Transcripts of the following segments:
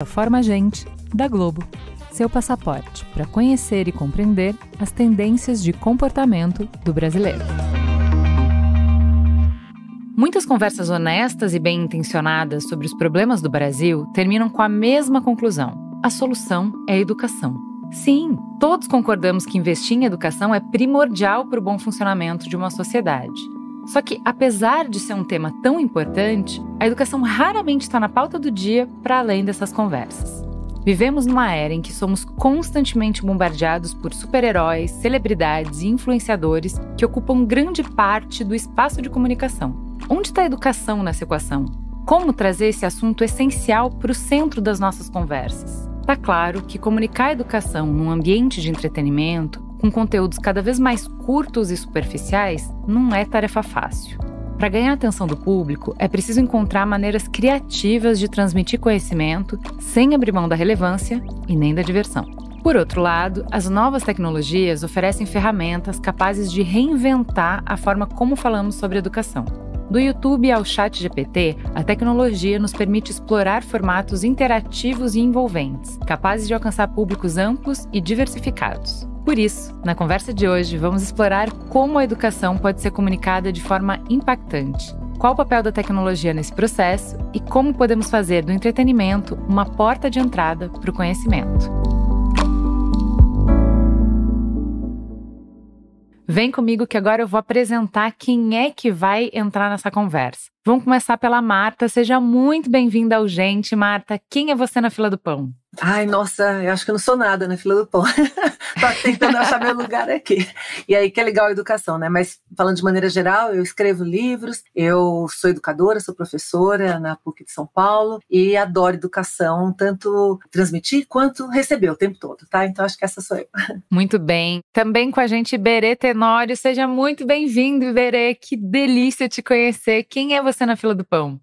Forma Gente, da Globo, seu passaporte para conhecer e compreender as tendências de comportamento do brasileiro. Muitas conversas honestas e bem-intencionadas sobre os problemas do Brasil terminam com a mesma conclusão: a solução é a educação. Sim, todos concordamos que investir em educação é primordial para o bom funcionamento de uma sociedade. Só que, apesar de ser um tema tão importante, a educação raramente está na pauta do dia para além dessas conversas. Vivemos numa era em que somos constantemente bombardeados por super-heróis, celebridades e influenciadores que ocupam grande parte do espaço de comunicação. Onde está a educação nessa equação? Como trazer esse assunto essencial para o centro das nossas conversas? Está claro que comunicar a educação num ambiente de entretenimento, com conteúdos cada vez mais curtos e superficiais, não é tarefa fácil. Para ganhar a atenção do público, é preciso encontrar maneiras criativas de transmitir conhecimento sem abrir mão da relevância e nem da diversão. Por outro lado, as novas tecnologias oferecem ferramentas capazes de reinventar a forma como falamos sobre educação. Do YouTube ao ChatGPT, a tecnologia nos permite explorar formatos interativos e envolventes, capazes de alcançar públicos amplos e diversificados. Por isso, na conversa de hoje, vamos explorar como a educação pode ser comunicada de forma impactante, qual o papel da tecnologia nesse processo e como podemos fazer do entretenimento uma porta de entrada para o conhecimento. Vem comigo que agora eu vou apresentar quem é que vai entrar nessa conversa. Vamos começar pela Marta. Seja muito bem-vinda ao Gente. Marta, quem é você na fila do pão? Ai, nossa, eu acho que eu não sou nada na fila do pão. Tô tentando achar meu lugar aqui. E aí que é legal a educação, né? Mas falando de maneira geral, eu escrevo livros, eu sou educadora, sou professora na PUC de São Paulo e adoro educação, tanto transmitir quanto receber o tempo todo, tá? Então acho que essa sou eu. Muito bem. Também com a gente, Iberê Tenório. Seja muito bem-vindo, Iberê. Que delícia te conhecer. Quem é você na fila do pão?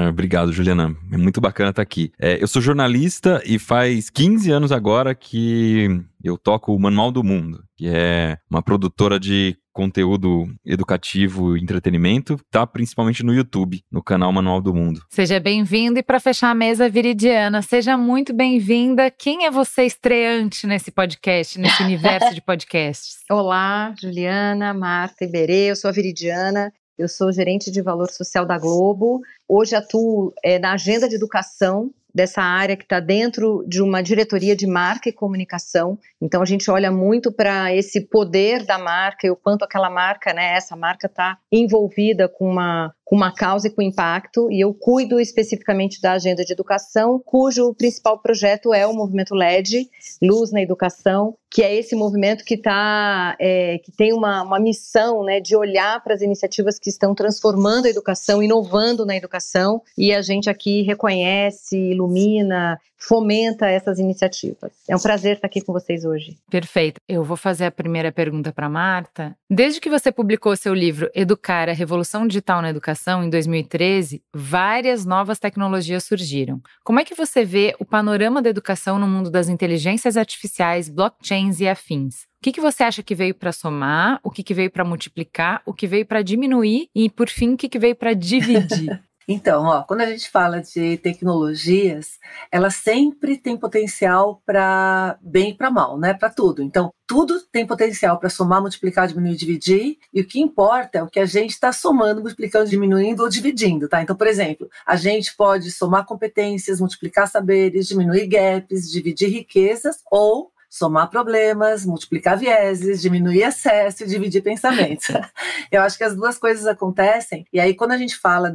Obrigado, Juliana. É muito bacana estar aqui. Eu sou jornalista e faz 15 anos agora que eu toco o Manual do Mundo, que é uma produtora de conteúdo educativo e entretenimento, tá principalmente no YouTube, no canal Manual do Mundo. Seja bem-vindo e para fechar a mesa, Viridiana, seja muito bem-vinda. Quem é você estreante nesse podcast, nesse universo de podcasts? Olá, Juliana, Marta, Iberê, eu sou a Viridiana. Eu sou gerente de valor social da Globo. Hoje atuo na agenda de educação dessa área que está dentro de uma diretoria de marca e comunicação. Então a gente olha muito para esse poder da marca e o quanto aquela marca, essa marca está envolvida com uma causa e com impacto, e eu cuido especificamente da agenda de educação, cujo principal projeto é o movimento LED, Luz na Educação, que é esse movimento que tem uma missão, de olhar para as iniciativas que estão transformando a educação, inovando na educação, e a gente aqui reconhece, ilumina, fomenta essas iniciativas. É um prazer estar aqui com vocês hoje. Perfeito. Eu vou fazer a primeira pergunta para Marta. Desde que você publicou seu livro Educar, a Revolução Digital na Educação, em 2013, várias novas tecnologias surgiram. Como é que você vê o panorama da educação no mundo das inteligências artificiais, blockchains e afins? O que você acha que veio para somar, o que veio para multiplicar, o que veio para diminuir e, por fim, o que veio para dividir? Então, quando a gente fala de tecnologias, elas sempre têm potencial para bem e para mal, né? Para tudo. Então, tudo tem potencial para somar, multiplicar, diminuir e dividir, e o que importa é o que a gente está somando, multiplicando, diminuindo ou dividindo, tá? Então, por exemplo, a gente pode somar competências, multiplicar saberes, diminuir gaps, dividir riquezas, ou somar problemas, multiplicar vieses, diminuir excesso e dividir pensamentos. Eu acho que as duas coisas acontecem, e aí quando a gente fala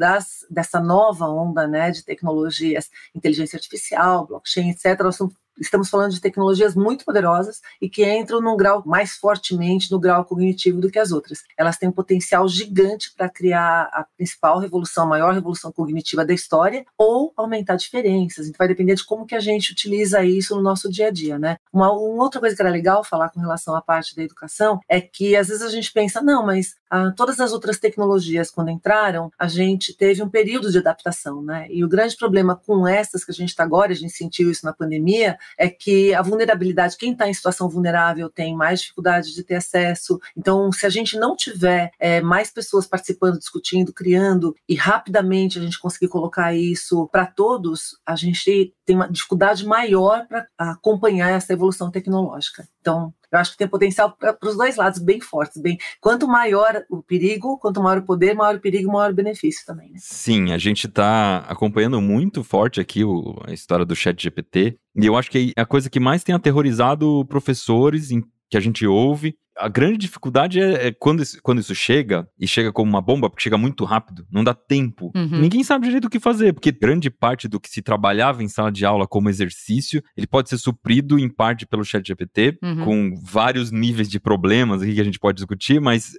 dessa nova onda, de tecnologias, inteligência artificial, blockchain, etc., nós estamos falando de tecnologias muito poderosas e que entram num grau mais fortemente no grau cognitivo do que as outras. Elas têm um potencial gigante para criar a principal revolução, a maior revolução cognitiva da história, ou aumentar diferenças. Então vai depender de como que a gente utiliza isso no nosso dia a dia, Uma outra coisa que era legal falar com relação à parte da educação é que às vezes a gente pensa, não, mas todas as outras tecnologias, quando entraram, a gente teve um período de adaptação, né? E o grande problema com essas que a gente está agora, a gente sentiu isso na pandemia, é que a vulnerabilidade, quem está em situação vulnerável tem mais dificuldade de ter acesso. Então, se a gente não tiver mais pessoas participando, discutindo, criando, e rapidamente a gente conseguir colocar isso para todos, a gente tem uma dificuldade maior para acompanhar essa evolução tecnológica. Então, eu acho que tem potencial para os dois lados bem fortes. Quanto maior o perigo, quanto maior o poder, maior o perigo, maior o benefício também, né? Sim, a gente está acompanhando muito forte aqui a história do ChatGPT, e eu acho que a coisa que mais tem aterrorizado professores que a gente ouve. A grande dificuldade é quando isso chega, e chega como uma bomba, porque chega muito rápido, não dá tempo. Ninguém sabe direito o que fazer, porque grande parte do que se trabalhava em sala de aula como exercício, ele pode ser suprido em parte pelo ChatGPT, com vários níveis de problemas aqui que a gente pode discutir, mas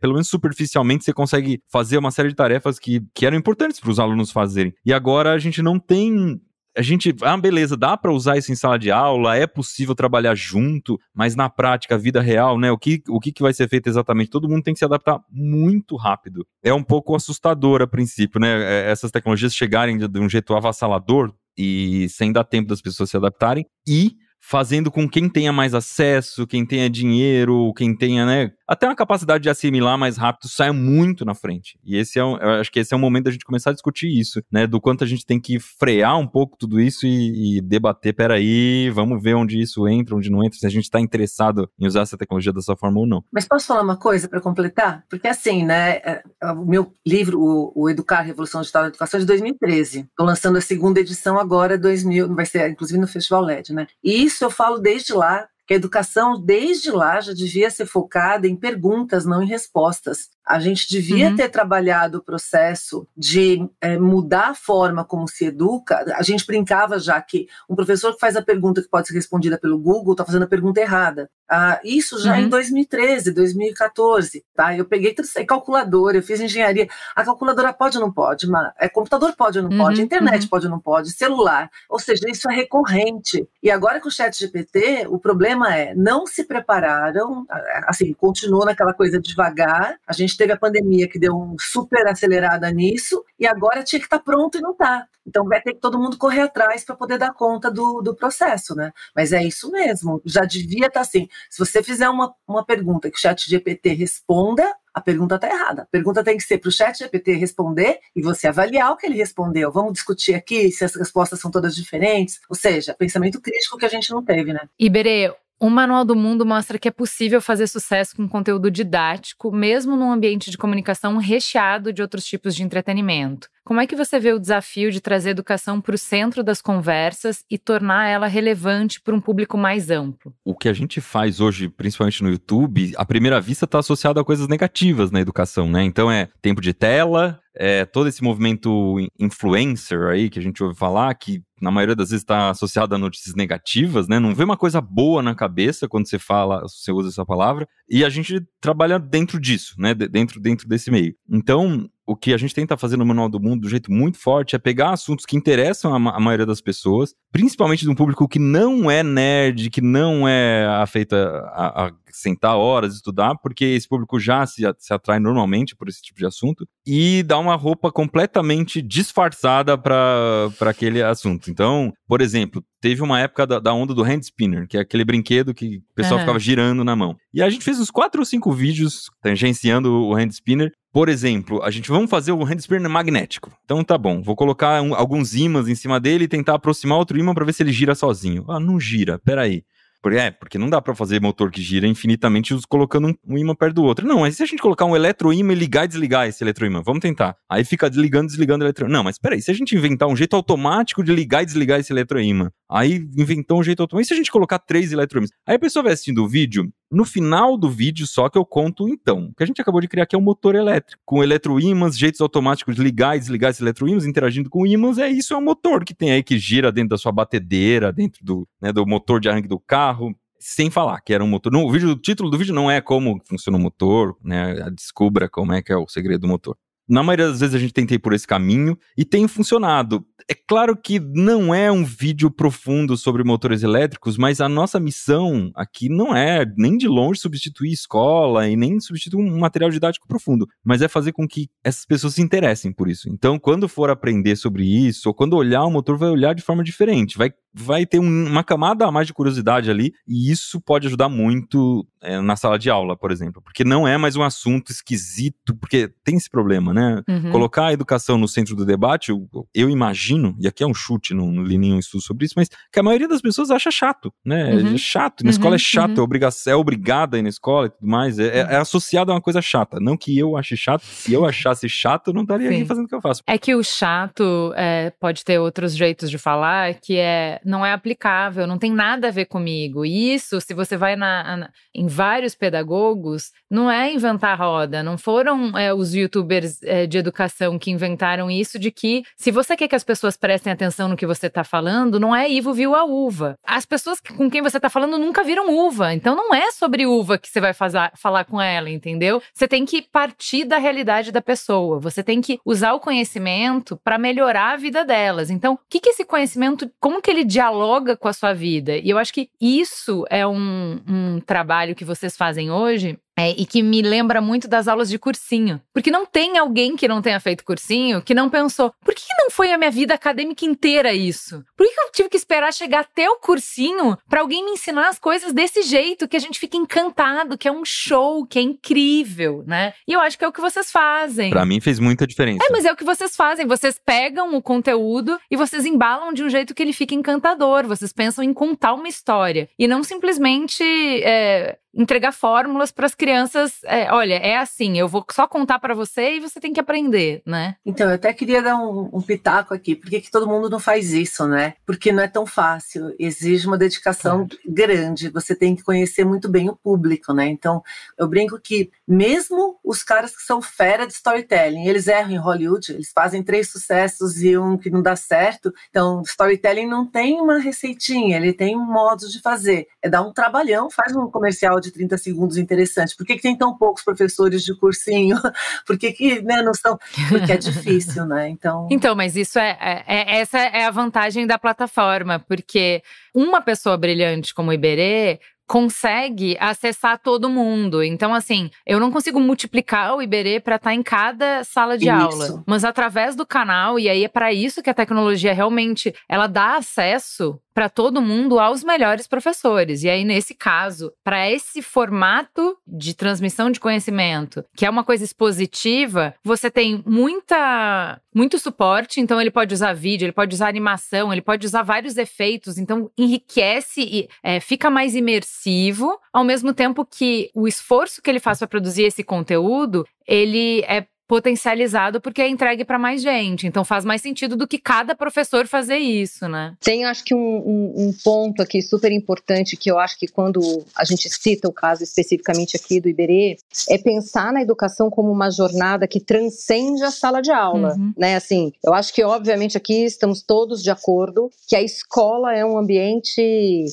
pelo menos superficialmente você consegue fazer uma série de tarefas que eram importantes para os alunos fazerem. E agora a gente não tem... beleza, dá para usar isso em sala de aula, é possível trabalhar junto, mas na prática, a vida real, né, o que vai ser feito exatamente? Todo mundo tem que se adaptar muito rápido. É um pouco assustador a princípio, né, essas tecnologias chegarem de um jeito avassalador e sem dar tempo das pessoas se adaptarem e fazendo com quem tenha mais acesso, quem tenha dinheiro, quem tenha, né, até uma capacidade de assimilar mais rápido, saia muito na frente. E eu acho que esse é o momento da gente começar a discutir isso, né, do quanto a gente tem que frear um pouco tudo isso e debater, peraí, vamos ver onde isso entra, onde não entra, se a gente está interessado em usar essa tecnologia dessa forma ou não. Mas posso falar uma coisa para completar? Porque assim, né, o meu livro, o Educar, Revolução Digital da Educação, é de 2013. Estou lançando a segunda edição agora, 2000, vai ser inclusive no Festival LED, né? E isso eu falo desde lá, que a educação, desde lá, já devia ser focada em perguntas, não em respostas. A gente devia ter trabalhado o processo de mudar a forma como se educa. A gente brincava já que um professor que faz a pergunta que pode ser respondida pelo Google está fazendo a pergunta errada. Isso já em 2013, 2014. Tá? Eu peguei calculadora, eu fiz engenharia. A calculadora pode ou não pode? Computador pode ou não pode? Internet pode ou não pode? Celular. Ou seja, isso é recorrente. E agora com o ChatGPT, o problema não se prepararam, assim, continuou naquela coisa devagar. A gente teve a pandemia que deu uma super acelerada nisso, e agora tinha que estar pronto e não está. Então vai ter que todo mundo correr atrás para poder dar conta do processo, né? Mas é isso mesmo, já devia estar assim. Se você fizer uma pergunta que o ChatGPT responda, a pergunta está errada. A pergunta tem que ser para o ChatGPT responder e você avaliar o que ele respondeu. Vamos discutir aqui se as respostas são todas diferentes. Ou seja, pensamento crítico que a gente não teve, né? Iberê, o Manual do Mundo mostra que é possível fazer sucesso com conteúdo didático, mesmo num ambiente de comunicação recheado de outros tipos de entretenimento. Como é que você vê o desafio de trazer a educação para o centro das conversas e tornar ela relevante para um público mais amplo? O que a gente faz hoje, principalmente no YouTube, à primeira vista está associado a coisas negativas na educação, né? Então é tempo de tela, todo esse movimento influencer aí que a gente ouve falar, que na maioria das vezes está associado a notícias negativas, né? Não vê uma coisa boa na cabeça quando você usa essa palavra, e a gente trabalha dentro disso, né? Dentro desse meio. Então, o que a gente tenta fazer no Manual do Mundo, do jeito muito forte, é pegar assuntos que interessam a maioria das pessoas, principalmente de um público que não é nerd, que não é afeito a sentar horas, estudar, porque esse público já se atrai normalmente por esse tipo de assunto, e dar uma roupa completamente disfarçada para aquele assunto. Então, por exemplo, teve uma época da onda do hand spinner, que é aquele brinquedo que o pessoal ficava girando na mão. E a gente fez uns 4 ou 5 vídeos tangenciando o hand spinner. Por exemplo, vamos fazer o hand spinner magnético. Então tá bom, vou colocar alguns ímãs em cima dele e tentar aproximar outro ímã para ver se ele gira sozinho. Não gira, peraí. Porque não dá pra fazer motor que gira infinitamente colocando um ímã perto do outro. Não, mas se a gente colocar um eletroímã e ligar e desligar esse eletroímã? Vamos tentar. Aí fica ligando e desligando o eletroímã. Não, mas peraí, se a gente inventar um jeito automático de ligar e desligar esse eletroímã, aí inventou um jeito automático. E se a gente colocar 3 eletroímãs? Aí a pessoa vai assistindo o vídeo, no final do vídeo só que eu conto, então, o que a gente acabou de criar aqui é um motor elétrico, com eletroímãs, jeitos automáticos de ligar e desligar esses eletroímãs, interagindo com ímãs, isso é um motor que tem aí que gira dentro da sua batedeira, dentro do motor de arranque do carro, sem falar que era um motor. No vídeo, o título do vídeo não é como funciona o motor, né? Descubra como é que é o segredo do motor. Na maioria das vezes a gente tentei por esse caminho e tem funcionado. É claro que não é um vídeo profundo sobre motores elétricos, mas a nossa missão aqui não é nem de longe substituir escola e nem substituir um material didático profundo, mas é fazer com que essas pessoas se interessem por isso. Então, quando for aprender sobre isso, ou quando olhar o motor, vai olhar de forma diferente, vai ter uma camada a mais de curiosidade ali, e isso pode ajudar muito na sala de aula, por exemplo, porque não é mais um assunto esquisito, porque tem esse problema, né? Colocar a educação no centro do debate, eu imagino, e aqui é um chute, não li nenhum estudo sobre isso, mas que a maioria das pessoas acha chato, né? É chato, na escola é chato, é obrigada a ir na escola e tudo mais, é associado a uma coisa chata, não que eu ache chato, se eu achasse chato, eu não estaria aqui fazendo o que eu faço. É que o chato pode ter outros jeitos de falar, que não é aplicável, não tem nada a ver comigo. E isso, se você vai em vários pedagogos, não é inventar a roda, não foram os youtubers de educação que inventaram isso, de que se você quer que as pessoas prestem atenção no que você está falando, não é Ivo viu a uva. As pessoas com quem você está falando nunca viram uva, então não é sobre uva que você vai falar com ela, entendeu? Você tem que partir da realidade da pessoa, você tem que usar o conhecimento para melhorar a vida delas. Então, o que esse conhecimento, como que ele dialoga com a sua vida? E eu acho que isso é um trabalho que vocês fazem hoje, e que me lembra muito das aulas de cursinho. Porque não tem alguém que não tenha feito cursinho que não pensou, por que não foi a minha vida acadêmica inteira isso? Por que eu tive que esperar chegar até o cursinho para alguém me ensinar as coisas desse jeito, que a gente fica encantado, que é um show, que é incrível, né? E eu acho que é o que vocês fazem. Pra mim fez muita diferença. Mas é o que vocês fazem. Vocês pegam o conteúdo e vocês embalam de um jeito que ele fica encantador. Vocês pensam em contar uma história e não simplesmente entregar fórmulas para as crianças. Olha, é assim, eu vou só contar para você e você tem que aprender, né? Então, eu até queria dar um pitaco aqui. Por que todo mundo não faz isso, né? Porque não é tão fácil, exige uma dedicação grande, você tem que conhecer muito bem o público, né? Então, eu brinco que mesmo os caras que são fera de storytelling, eles erram em Hollywood, eles fazem 3 sucessos e um que não dá certo. Então, storytelling não tem uma receitinha, ele tem um modo de fazer. É dar um trabalhão, faz um comercial de 30 segundos interessante. Por que tem tão poucos professores de cursinho? Por que não são? Porque é difícil, né? Então, mas isso essa é a vantagem da plataforma, porque uma pessoa brilhante como o Iberê consegue acessar todo mundo. Então, assim, eu não consigo multiplicar o Iberê para estar em cada sala de aula. Mas através do canal, e aí é para isso que a tecnologia realmente, ela dá acesso para todo mundo aos melhores professores. E aí, nesse caso, para esse formato de transmissão de conhecimento, que é uma coisa expositiva, você tem muito suporte. Então, ele pode usar vídeo, ele pode usar animação, ele pode usar vários efeitos. Então, enriquece e fica mais imersivo, ao mesmo tempo que o esforço que ele faz para produzir esse conteúdo, ele é potencializado porque é entregue para mais gente. Então faz mais sentido do que cada professor fazer isso, né? Tem, acho que um ponto aqui super importante, que eu acho que quando a gente cita o caso especificamente aqui do Iberê, é pensar na educação como uma jornada que transcende a sala de aula, né? Assim, eu acho que obviamente aqui estamos todos de acordo que a escola é um ambiente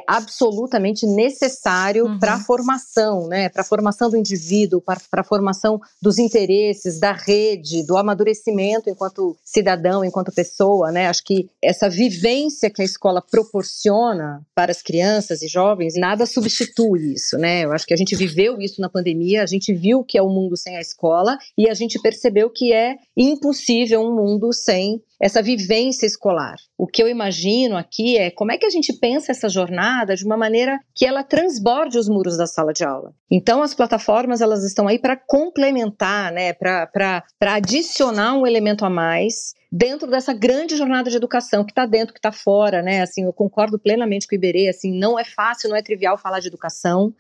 absolutamente necessário para a formação, né? Para a formação do indivíduo, para a formação dos interesses, da rede, do amadurecimento enquanto cidadão, enquanto pessoa, né? Acho que essa vivência que a escola proporciona para as crianças e jovens, nada substitui isso, né? Eu acho que a gente viveu isso na pandemia, a gente viu que é um mundo sem a escola e a gente percebeu que é impossível um mundo sem essa vivência escolar. O que eu imagino aqui é como é que a gente pensa essa jornada de uma maneira que ela transborde os muros da sala de aula. Então as plataformas, elas estão aí para complementar, né, para adicionar um elemento a mais dentro dessa grande jornada de educação que está dentro, que está fora, né? Assim, eu concordo plenamente com o Iberê, assim, não é fácil, não é trivial falar de educação,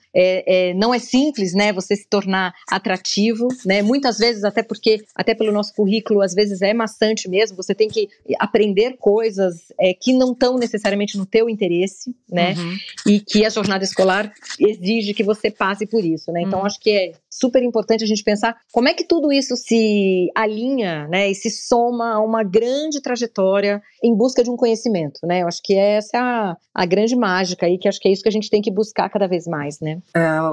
não é simples, né? Você se tornar atrativo, né? Muitas vezes, até pelo nosso currículo, às vezes é maçante mesmo, você tem que aprender coisas que não estão necessariamente no teu interesse, né? E que a jornada escolar exige que você passe por isso, né? Então, acho que super importante a gente pensar como é que tudo isso se alinha, né, e se soma a uma grande trajetória em busca de um conhecimento, né? Eu acho que essa é a grande mágica aí, que acho que é isso que a gente tem que buscar cada vez mais, né?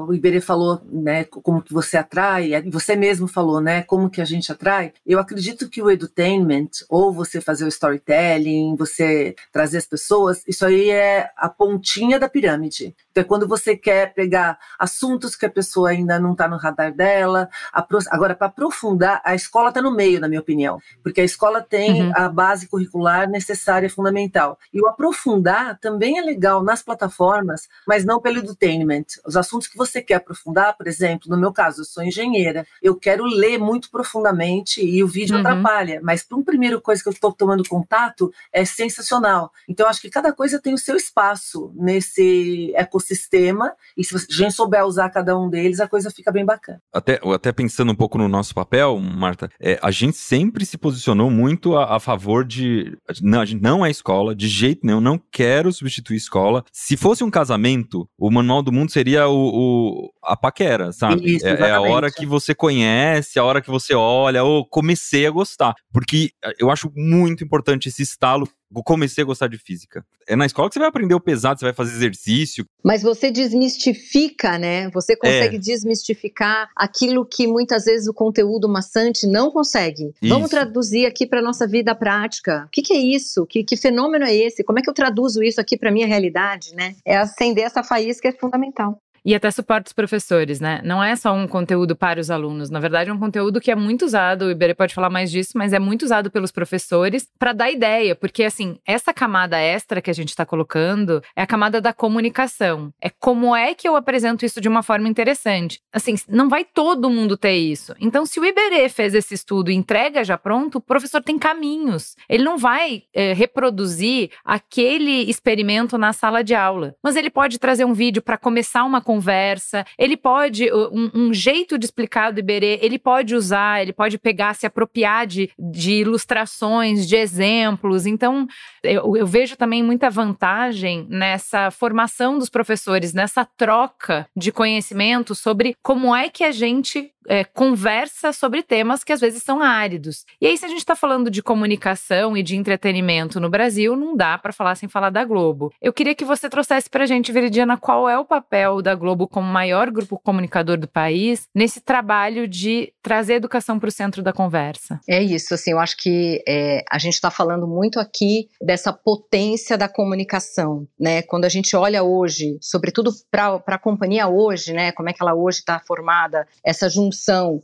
O Iberê falou, né, como que você atrai, e você mesmo falou, né, como que a gente atrai. Eu acredito que o edutainment, ou você fazer o storytelling, você trazer as pessoas, isso aí é a pontinha da pirâmide. Então é quando você quer pegar assuntos que a pessoa ainda não está no radar dela. Agora, para aprofundar, a escola está no meio, na minha opinião, porque a escola tem a base curricular necessária e fundamental. E o aprofundar também é legal nas plataformas, mas não pelo edutainment. Os assuntos que você quer aprofundar, por exemplo, no meu caso, eu sou engenheira, eu quero ler muito profundamente e o vídeo atrapalha, mas para uma primeira coisa que eu estou tomando contato é sensacional. Então, eu acho que cada coisa tem o seu espaço nesse ecossistema, e se a gente souber usar cada um deles, a coisa fica bem bacana. Até pensando um pouco no nosso papel, Marta, a gente sempre se posicionou muito a favor de... Não, a gente não é escola, de jeito nenhum, não quero substituir escola. Se fosse um casamento, o Manual do Mundo seria a paquera, sabe? Isso, é a hora que você conhece, a hora que você olha, comecei a gostar. Porque eu acho muito importante esse estalo. Comecei a gostar de física. É na escola que você vai aprender o pesado, você vai fazer exercício. Mas você desmistifica, né? Você consegue desmistificar aquilo que muitas vezes o conteúdo maçante não consegue. Isso. Vamos traduzir aqui para a nossa vida prática. O que é isso? Que fenômeno é esse? Como é que eu traduzo isso aqui para a minha realidade, né? É acender essa faísca, é fundamental. E até suporta os professores, né? Não é só um conteúdo para os alunos. Na verdade, é um conteúdo que é muito usado, o Iberê pode falar mais disso, mas é muito usado pelos professores para dar ideia. Porque, assim, essa camada extra que a gente está colocando é a camada da comunicação. É como é que eu apresento isso de uma forma interessante. Assim, não vai todo mundo ter isso. Então, se o Iberê fez esse estudo e entrega já pronto, o professor tem caminhos. Ele não vai reproduzir aquele experimento na sala de aula. Mas ele pode trazer um vídeo para começar uma conversa, ele pode, um jeito de explicar do Iberê, ele pode usar, ele pode pegar, se apropriar de ilustrações, de exemplos. Então, eu vejo também muita vantagem nessa formação dos professores, nessa troca de conhecimento sobre como é que a gente conversa sobre temas que às vezes são áridos. E aí, se a gente está falando de comunicação e de entretenimento no Brasil, não dá para falar sem falar da Globo. Eu queria que você trouxesse para a gente, Viridiana, qual é o papel da Globo como maior grupo comunicador do país nesse trabalho de trazer a educação para o centro da conversa. É isso, assim, eu acho que a gente está falando muito aqui dessa potência da comunicação, né? Quando a gente olha hoje, sobretudo para a companhia hoje, né? Como é que ela hoje está formada, essa junção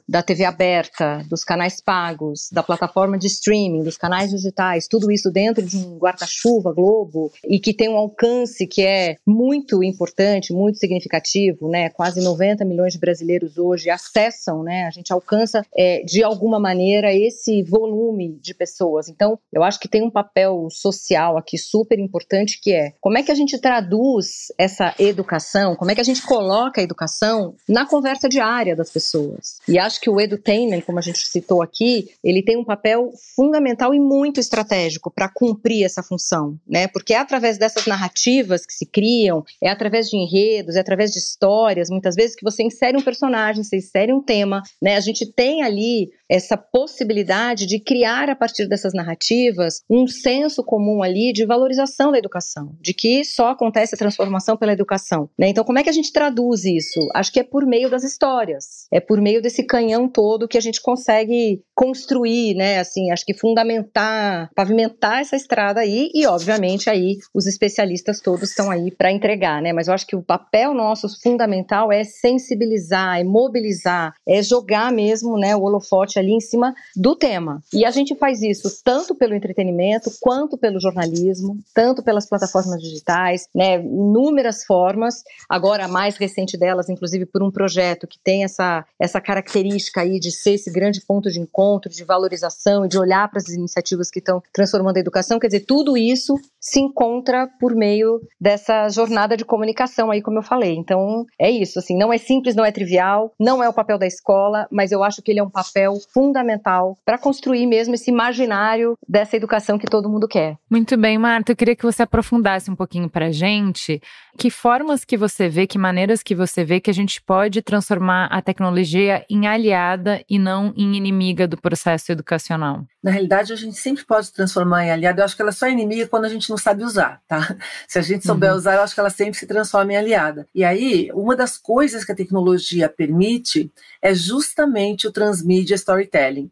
da TV aberta, dos canais pagos, da plataforma de streaming, dos canais digitais, tudo isso dentro de um guarda-chuva Globo, e que tem um alcance que é muito importante, muito significativo, né? Quase 90 milhões de brasileiros hoje acessam, né? A gente alcança de alguma maneira esse volume de pessoas. Então, eu acho que tem um papel social aqui super importante, que é como é que a gente traduz essa educação, como é que a gente coloca a educação na conversa diária das pessoas. E acho que o edutainment, como a gente citou aqui, ele tem um papel fundamental e muito estratégico para cumprir essa função, né? Porque é através dessas narrativas que se criam, é através de enredos, é através de histórias, muitas vezes, que você insere um personagem, você insere um tema, né? A gente tem ali essa possibilidade de criar, a partir dessas narrativas, um senso comum ali de valorização da educação, de que só acontece a transformação pela educação, né? Então, como é que a gente traduz isso? Acho que é por meio das histórias, é por meio desse canhão todo que a gente consegue construir, né? Assim, acho que fundamentar, pavimentar essa estrada aí, e obviamente aí os especialistas todos estão aí para entregar, né? Mas eu acho que o papel nosso fundamental é sensibilizar, é mobilizar, é jogar mesmo, né, o holofote ali em cima do tema. E a gente faz isso tanto pelo entretenimento, quanto pelo jornalismo, tanto pelas plataformas digitais, né? Inúmeras formas. Agora, a mais recente delas, inclusive por um projeto que tem essa característica aí de ser esse grande ponto de encontro, de valorização e de olhar para as iniciativas que estão transformando a educação. Quer dizer, tudo isso se encontra por meio dessa jornada de comunicação aí, como eu falei. Então, é isso, assim, não é simples, não é trivial, não é o papel da escola, mas eu acho que ele é um papel fundamental para construir mesmo esse imaginário dessa educação que todo mundo quer. Muito bem, Marta, eu queria que você aprofundasse um pouquinho para a gente que formas que você vê, que maneiras que você vê que a gente pode transformar a tecnologia tecnologia em aliada e não em inimiga do processo educacional? Na realidade, a gente sempre pode transformar em aliada. Eu acho que ela só é inimiga quando a gente não sabe usar, tá? Se a gente souber usar, eu acho que ela sempre se transforma em aliada. E aí, uma das coisas que a tecnologia permite é justamente o transmídia storytelling.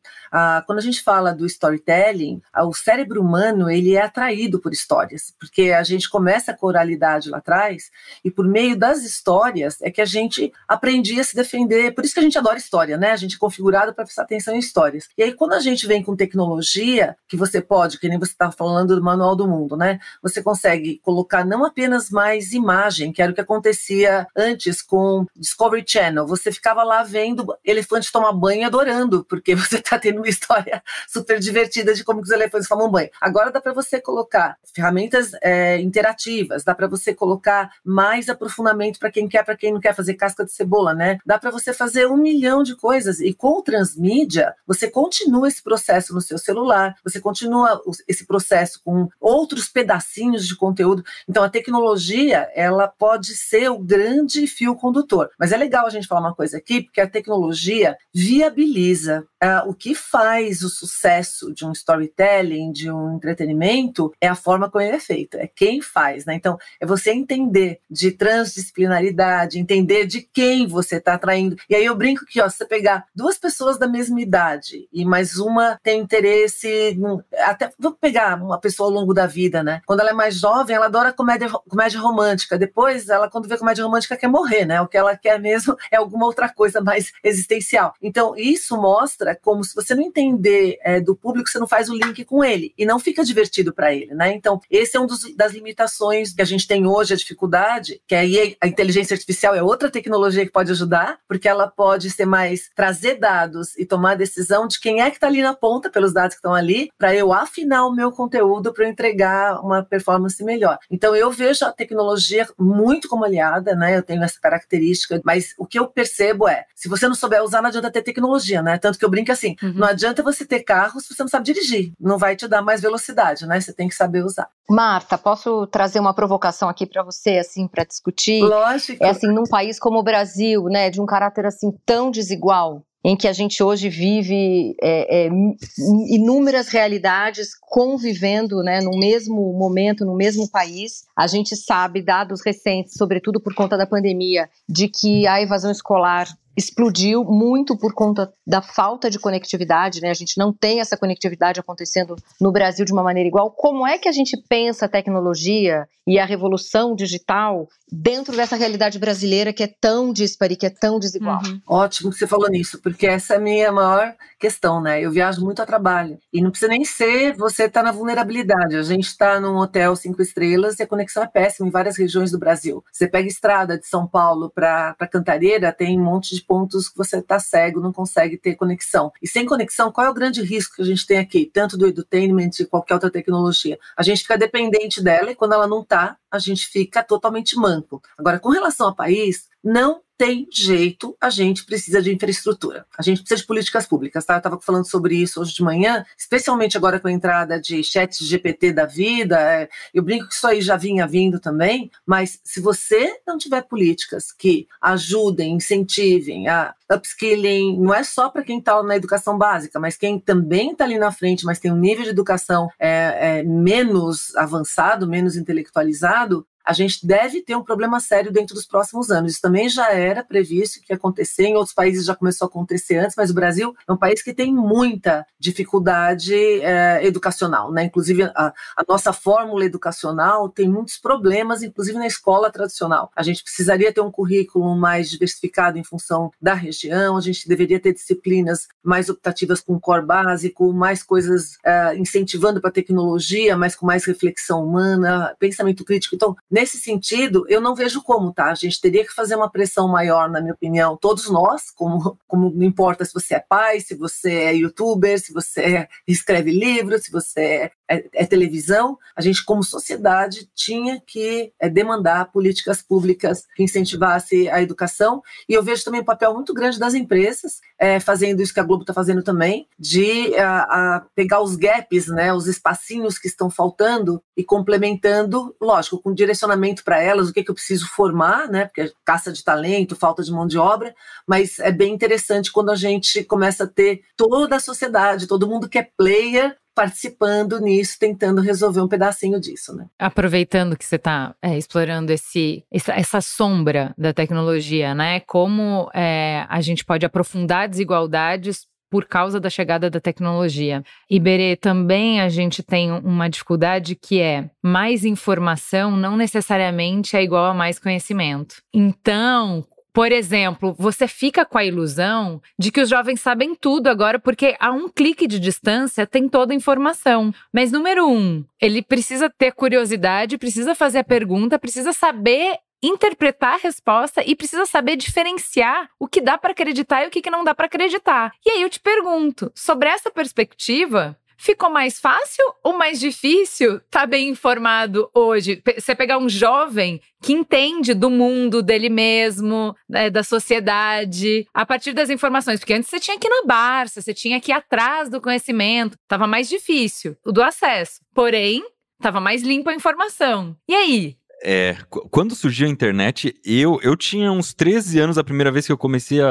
Quando a gente fala do storytelling, o cérebro humano, ele é atraído por histórias, porque a gente começa com a oralidade lá atrás, e por meio das histórias é que a gente aprendia a se defender. Por isso que a gente adora história, né? A gente é configurado para prestar atenção em histórias. E aí, quando a gente vem com tecnologia, que você pode, que nem você estava falando do Manual do Mundo, né? Você consegue colocar não apenas mais imagem, que era o que acontecia antes com Discovery Channel. Você ficava lá vendo elefante tomar banho e adorando, porque você está tendo uma história super divertida de como que os elefantes tomam banho. Agora dá para você colocar ferramentas interativas, dá para você colocar mais aprofundamento para quem quer, para quem não quer fazer casca de cebola, né? Dá para você fazer 1 milhão de coisas, e com o transmídia, você continua esse processo no seu celular, você continua esse processo com outros pedacinhos de conteúdo. Então a tecnologia, ela pode ser o grande fio condutor, mas é legal a gente falar uma coisa aqui, porque a tecnologia viabiliza. O que faz o sucesso de um storytelling, de um entretenimento, é a forma como ele é feito, é quem faz, né? Então é você entender de transdisciplinaridade, entender de quem você está atraindo. E aí eu brinco que, se você pegar 2 pessoas da mesma idade e mais uma tem interesse, até vou pegar uma pessoa ao longo da vida, né? Quando ela é mais jovem, ela adora comédia romântica. Depois, ela, quando vê comédia romântica, quer morrer, né? O que ela quer mesmo é alguma outra coisa mais existencial. Então, isso mostra como, se você não entender do público, você não faz o link com ele e não fica divertido para ele, né? Então, esse é das limitações que a gente tem hoje, a dificuldade, que aí a inteligência artificial é outra tecnologia que pode ajudar, porque ela pode ser mais, trazer dados e tomar a decisão de quem é que está ali na ponta, pelos dados que estão ali, para eu afinar o meu conteúdo para eu entregar uma performance melhor. Então, eu vejo a tecnologia muito como aliada, né? Eu tenho essa característica, mas o que eu percebo se você não souber usar, não adianta ter tecnologia, né? Tanto que eu brinco assim, não adianta você ter carro se você não sabe dirigir, não vai te dar mais velocidade, né? Você tem que saber usar. Marta, posso trazer uma provocação aqui para você, assim, para discutir? Lógico. Assim, num país como o Brasil, né, de um caráter assim tão desigual, em que a gente hoje vive inúmeras realidades convivendo, né, no mesmo momento, no mesmo país. A gente sabe, dados recentes, sobretudo por conta da pandemia, de que a evasão escolar explodiu muito por conta da falta de conectividade, né? A gente não tem essa conectividade acontecendo no Brasil de uma maneira igual. Como é que a gente pensa a tecnologia e a revolução digital dentro dessa realidade brasileira que é tão dispare, que é tão desigual? Ótimo que você falou nisso, porque essa é a minha maior questão, né? Eu viajo muito a trabalho e não precisa nem ser você tá na vulnerabilidade. A gente está num hotel 5 estrelas e a conexão é péssima em várias regiões do Brasil. Você pega estrada de São Paulo para Cantareira, tem um monte de pontos que você está cego, não consegue ter conexão. E sem conexão, qual é o grande risco que a gente tem aqui, tanto do edutainment e qualquer outra tecnologia? A gente fica dependente dela e quando ela não está, a gente fica totalmente manco. Agora, com relação ao país, não tem jeito, a gente precisa de infraestrutura, a gente precisa de políticas públicas, tá? Eu estava falando sobre isso hoje de manhã, especialmente agora com a entrada de ChatGPT da vida, eu brinco que isso aí já vinha vindo também, mas se você não tiver políticas que ajudem, incentivem a upskilling, não é só para quem está na educação básica, mas quem também está ali na frente, mas tem um nível de educação menos avançado, menos intelectualizado, a gente deve ter um problema sério dentro dos próximos anos. Isso também já era previsto que ia acontecer, em outros países já começou a acontecer antes, mas o Brasil é um país que tem muita dificuldade educacional, né? Inclusive a nossa fórmula educacional tem muitos problemas, inclusive na escola tradicional. A gente precisaria ter um currículo mais diversificado em função da região, a gente deveria ter disciplinas mais optativas com core básico, mais coisas incentivando para a tecnologia, mas com mais reflexão humana, pensamento crítico. Então, nesse sentido, eu não vejo como, tá? A gente teria que fazer uma pressão maior, na minha opinião, todos nós, como não importa se você é pai, se você é youtuber, se você escreve livros, se você é televisão, a gente, como sociedade, tinha que demandar políticas públicas que incentivassem a educação. E eu vejo também um papel muito grande das empresas, fazendo isso que a Globo está fazendo também, de pegar os gaps, né, os espacinhos que estão faltando e complementando, lógico, com direcionamento para elas, o que eu preciso formar, né, porque é caça de talento, falta de mão de obra, mas é bem interessante quando a gente começa a ter toda a sociedade, todo mundo que é player, participando nisso, tentando resolver um pedacinho disso, né? Aproveitando que você está explorando essa sombra da tecnologia, né? Como a gente pode aprofundar desigualdades por causa da chegada da tecnologia. Iberê, também a gente tem uma dificuldade que é mais informação não necessariamente é igual a mais conhecimento. Então, por exemplo, você fica com a ilusão de que os jovens sabem tudo agora, porque a um clique de distância tem toda a informação. Mas, número 1, ele precisa ter curiosidade, precisa fazer a pergunta, precisa saber interpretar a resposta e precisa saber diferenciar o que dá para acreditar e o que não dá para acreditar. E aí eu te pergunto, sobre essa perspectiva, ficou mais fácil ou mais difícil estar bem informado hoje? Você pegar um jovem que entende do mundo, dele mesmo, da sociedade, a partir das informações. Porque antes você tinha que ir na Barça, você tinha que ir atrás do conhecimento. Estava mais difícil o do acesso. Porém, estava mais limpa a informação. E aí? Quando surgiu a internet, eu tinha uns 13 anos as primeiras vezes que eu comecei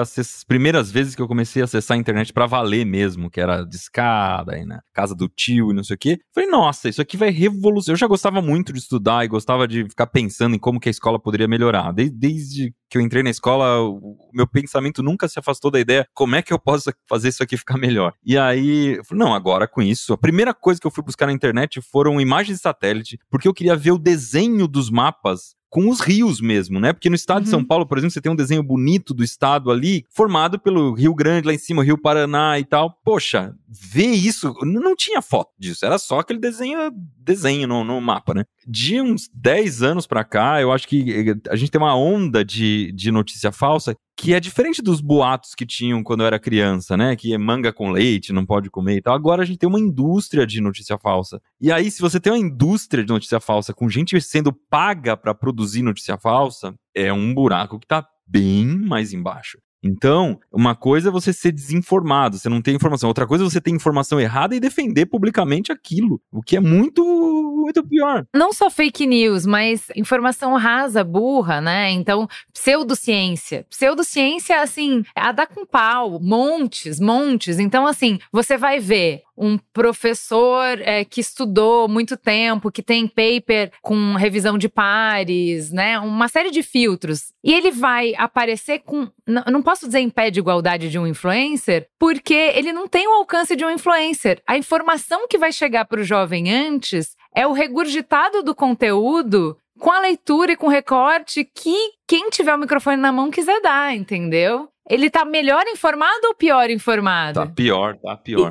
a acessar a internet pra valer mesmo, que era de escada, aí na casa do tio e não sei o quê. Falei, nossa, isso aqui vai revolucionar. Eu já gostava muito de estudar e gostava de ficar pensando em como que a escola poderia melhorar. Desde que eu entrei na escola, o meu pensamento nunca se afastou da ideia, como é que eu posso fazer isso aqui ficar melhor? E aí, eu falei, não, agora com isso, a primeira coisa que eu fui buscar na internet foram imagens de satélite, porque eu queria ver o desenho dos mapas com os rios mesmo, né? Porque no estado de São Paulo, por exemplo, você tem um desenho bonito do estado ali, formado pelo Rio Grande lá em cima, Rio Paraná e tal. Poxa, ver isso, não tinha foto disso, era só aquele desenho no mapa, né? De uns 10 anos pra cá, eu acho que a gente tem uma onda de notícia falsa que é diferente dos boatos que tinham quando eu era criança, né? Que é manga com leite, não pode comer e tal. Agora a gente tem uma indústria de notícia falsa. E aí, se você tem uma indústria de notícia falsa com gente sendo paga pra produzir notícia falsa, é um buraco que tá bem mais embaixo. Então, uma coisa é você ser desinformado, você não tem informação. Outra coisa é você ter informação errada e defender publicamente aquilo, o que é muito, muito pior. Não só fake news, mas informação rasa, burra, né? Então, pseudociência. Pseudociência, assim, a dar com pau, montes. Então, assim, você vai ver um professor que estudou muito tempo, que tem paper com revisão de pares, né? Uma série de filtros. E ele vai aparecer com... Não posso dizer em pé de igualdade de um influencer, porque ele não tem o alcance de um influencer. A informação que vai chegar para o jovem antes é o regurgitado do conteúdo com a leitura e com recorte que quem tiver o microfone na mão quiser dar, entendeu? Ele tá melhor informado ou pior informado? Tá pior.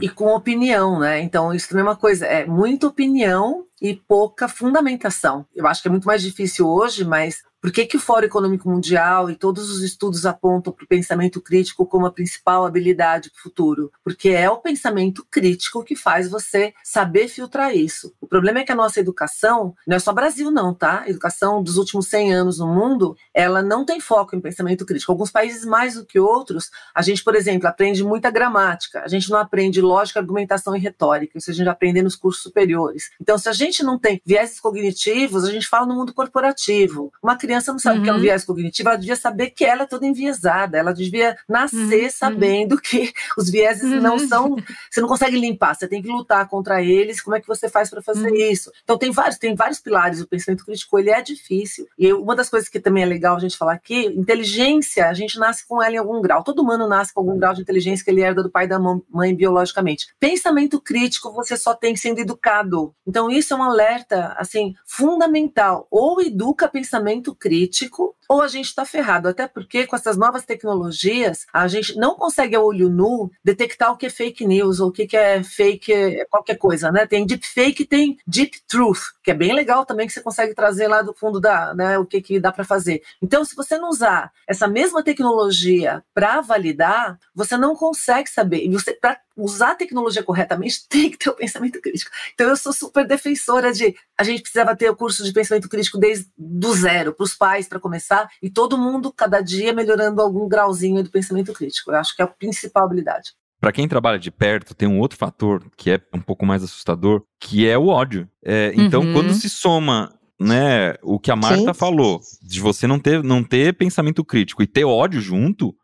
E com opinião, né? Então, isso também é uma coisa, é muita opinião e pouca fundamentação. Eu acho que é muito mais difícil hoje, mas por que o Fórum Econômico Mundial e todos os estudos apontam para o pensamento crítico como a principal habilidade para o futuro? Porque é o pensamento crítico que faz você saber filtrar isso. O problema é que a nossa educação, não é só Brasil não, tá? A educação dos últimos 100 anos no mundo, ela não tem foco em pensamento crítico. Alguns países mais do que outros, a gente, por exemplo, aprende muita gramática, a gente não aprende lógica, argumentação e retórica, isso a gente aprende nos cursos superiores. Então, se a gente não tem vieses cognitivos, a gente fala no mundo corporativo. Uma criança não sabe o que é um viés cognitivo, ela devia saber que ela é toda enviesada, ela devia nascer sabendo que os vieses não são, você não consegue limpar, você tem que lutar contra eles, como é que você faz para fazer isso? Então tem vários pilares, o pensamento crítico, ele é difícil, e uma das coisas que também é legal a gente falar aqui, inteligência, a gente nasce com ela em algum grau, todo humano nasce com algum grau de inteligência que ele herda do pai e da mãe biologicamente. Pensamento crítico você só tem sendo educado, então isso é um alerta, assim, fundamental, ou educa pensamento crítico, ou a gente está ferrado, até porque com essas novas tecnologias, a gente não consegue a olho nu detectar o que é fake news, ou o que é fake qualquer coisa, né? Tem deepfake, tem deep truth, que é bem legal também, que você consegue trazer lá do fundo né, o que dá para fazer. Então, se você não usar essa mesma tecnologia para validar, você não consegue saber. E para usar a tecnologia corretamente, tem que ter o pensamento crítico. Então eu sou super defensora de, a gente precisava ter o curso de pensamento crítico desde do zero, para os pais, para começar, e todo mundo, cada dia, melhorando algum grauzinho do pensamento crítico. Eu acho que é a principal habilidade. Para quem trabalha de perto, tem um outro fator que é um pouco mais assustador, que é o ódio. Então, quando se soma, né, o que a Marta falou, de você não ter pensamento crítico e ter ódio junto,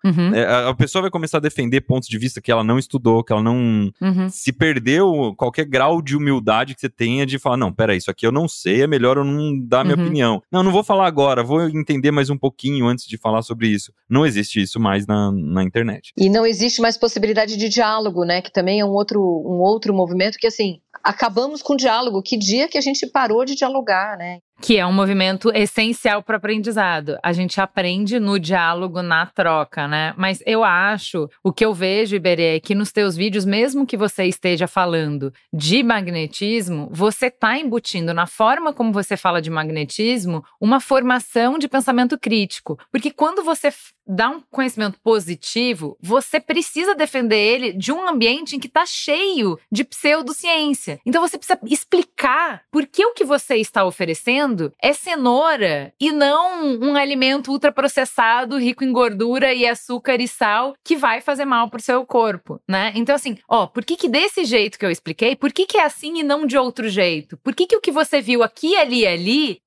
a pessoa vai começar a defender pontos de vista que ela não estudou, que ela não se perdeu qualquer grau de humildade que você tenha de falar, não, peraí, isso aqui eu não sei, é melhor eu não dar minha opinião. Não vou falar agora, vou entender mais um pouquinho antes de falar sobre isso. Não existe isso mais na internet. E não existe mais possibilidade de diálogo, né, que também é um outro movimento que, assim, acabamos com o diálogo. Que dia que a gente parou de dialogar, né? Que é um movimento essencial para o aprendizado. A gente aprende no diálogo, na troca, né? Mas eu acho, o que eu vejo, Iberê, é que nos teus vídeos, mesmo que você esteja falando de magnetismo, você está embutindo na forma como você fala de magnetismo uma formação de pensamento crítico. Porque quando você dá um conhecimento positivo, você precisa defender ele de um ambiente em que está cheio de pseudociência. Então você precisa explicar por que o que você está oferecendo é cenoura e não um alimento ultraprocessado, rico em gordura e açúcar e sal, que vai fazer mal pro seu corpo, né? Então assim, por que desse jeito que eu expliquei, por que é assim e não de outro jeito? Por que o que você viu aqui, ali,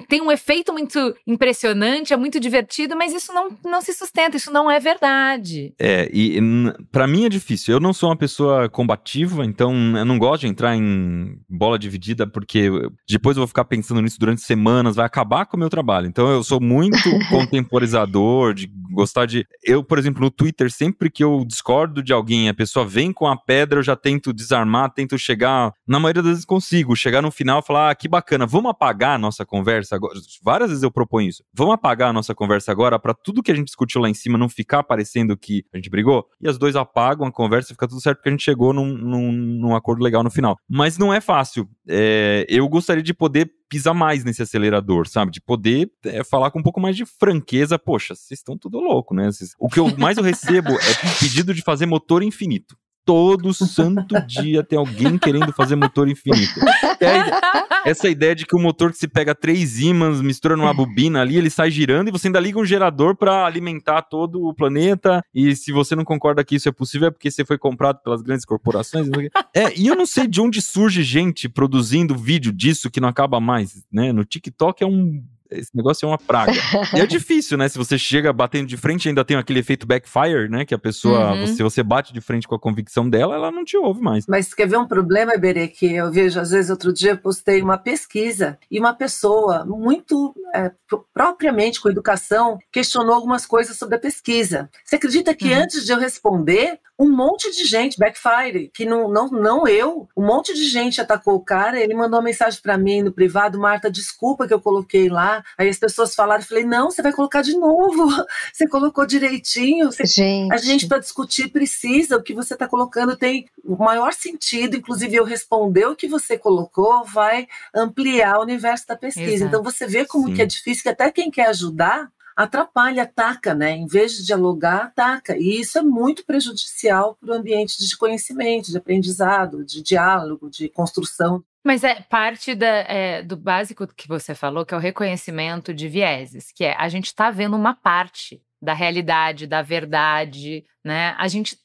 tem um efeito muito impressionante, é muito divertido, mas isso não se sustenta, isso não é verdade. E pra mim é difícil. Eu não sou uma pessoa combativa, então eu não gosto de entrar em bola dividida, porque depois eu vou ficar pensando nisso durante semanas, vai acabar com o meu trabalho. Então eu sou muito contemporizador, de gostar de... Eu, por exemplo, no Twitter, sempre que eu discordo de alguém, a pessoa vem com a pedra, eu já tento desarmar, tento chegar... Na maioria das vezes consigo, chegar no final e falar, que bacana, vamos apagar a nossa conversa agora? Várias vezes eu proponho isso. Vamos apagar a nossa conversa agora pra tudo que a gente discutiu lá em cima não ficar parecendo que a gente brigou? E as dois apagam a conversa e fica tudo certo porque a gente chegou num acordo legal no final. Mas não é fácil. Eu gostaria de poder pisar mais nesse acelerador, sabe? De poder falar com um pouco mais de franqueza. Poxa, vocês estão tudo louco, né? O que mais eu recebo é pedido de fazer motor infinito. Todo santo dia tem alguém querendo fazer motor infinito. Essa ideia de que o motor que se pega 3 ímãs, mistura numa bobina ali, ele sai girando e você ainda liga um gerador para alimentar todo o planeta. E se você não concorda que isso é possível, é porque você foi comprado pelas grandes corporações. E eu não sei de onde surge gente produzindo vídeo disso que não acaba mais, né? No TikTok esse negócio é uma praga. E é difícil, né? Se você chega batendo de frente, ainda tem aquele efeito backfire, né? Que a pessoa, se você bate de frente com a convicção dela, ela não te ouve mais. Mas quer ver um problema, Iberê, que eu vejo, às vezes, outro dia eu postei uma pesquisa e uma pessoa muito propriamente com educação questionou algumas coisas sobre a pesquisa. Você acredita que antes de eu responder, um monte de gente, backfire, que não eu, um monte de gente atacou o cara, ele mandou uma mensagem pra mim no privado, Marta, desculpa que eu coloquei lá, aí as pessoas falaram, eu falei, não, você vai colocar de novo, você colocou direitinho, a gente para discutir precisa, o que você está colocando tem o maior sentido, inclusive eu responder o que você colocou, vai ampliar o universo da pesquisa. Exato. Então você vê como que é difícil, que até quem quer ajudar, atrapalha, ataca, né? Em vez de dialogar, ataca. E isso é muito prejudicial para o ambiente de conhecimento, de aprendizado, de diálogo, de construção. Mas é parte do básico que você falou, que é o reconhecimento de vieses, que é a gente está vendo uma parte da realidade, da verdade, né?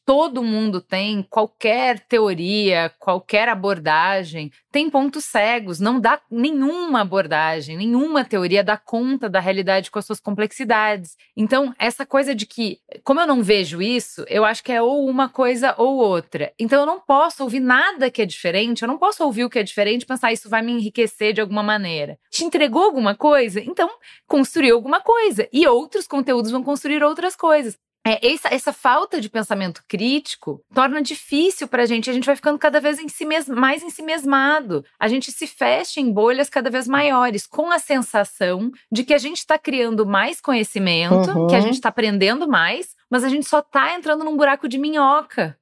Todo mundo tem qualquer teoria, qualquer abordagem, tem pontos cegos, não dá nenhuma abordagem, nenhuma teoria dá conta da realidade com as suas complexidades. Então, essa coisa de que, como eu não vejo isso, eu acho que é ou uma coisa ou outra. Então, eu não posso ouvir nada que é diferente, eu não posso ouvir o que é diferente e pensar, isso vai me enriquecer de alguma maneira. Te entregou alguma coisa? Então, construiu alguma coisa. E outros conteúdos vão construir outras coisas. Essa falta de pensamento crítico torna difícil pra gente, a gente vai ficando cada vez mais ensimesmado, a gente se fecha em bolhas cada vez maiores, com a sensação de que a gente está criando mais conhecimento, que a gente está aprendendo mais, mas a gente só tá entrando num buraco de minhoca.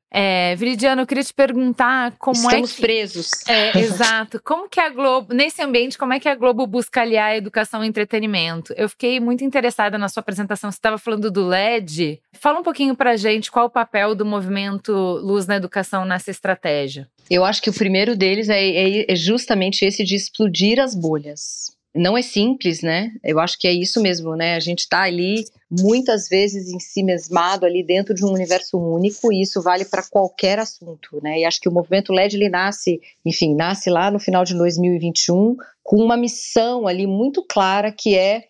Viridiana, eu queria te perguntar Estamos presos. Exato. Como que a Globo, nesse ambiente, como é que a Globo busca aliar a educação e entretenimento? Eu fiquei muito interessada na sua apresentação, você estava falando do LED. Fala um pouquinho pra gente qual o papel do movimento Luz na Educação nessa estratégia. Eu acho que o primeiro deles é justamente esse de explodir as bolhas. Não é simples, né? Eu acho que é isso mesmo, né? A gente está ali muitas vezes em si mesmado ali dentro de um universo único, e isso vale para qualquer assunto, né? E acho que o movimento LED, ele nasce lá no final de 2021 com uma missão ali muito clara, que é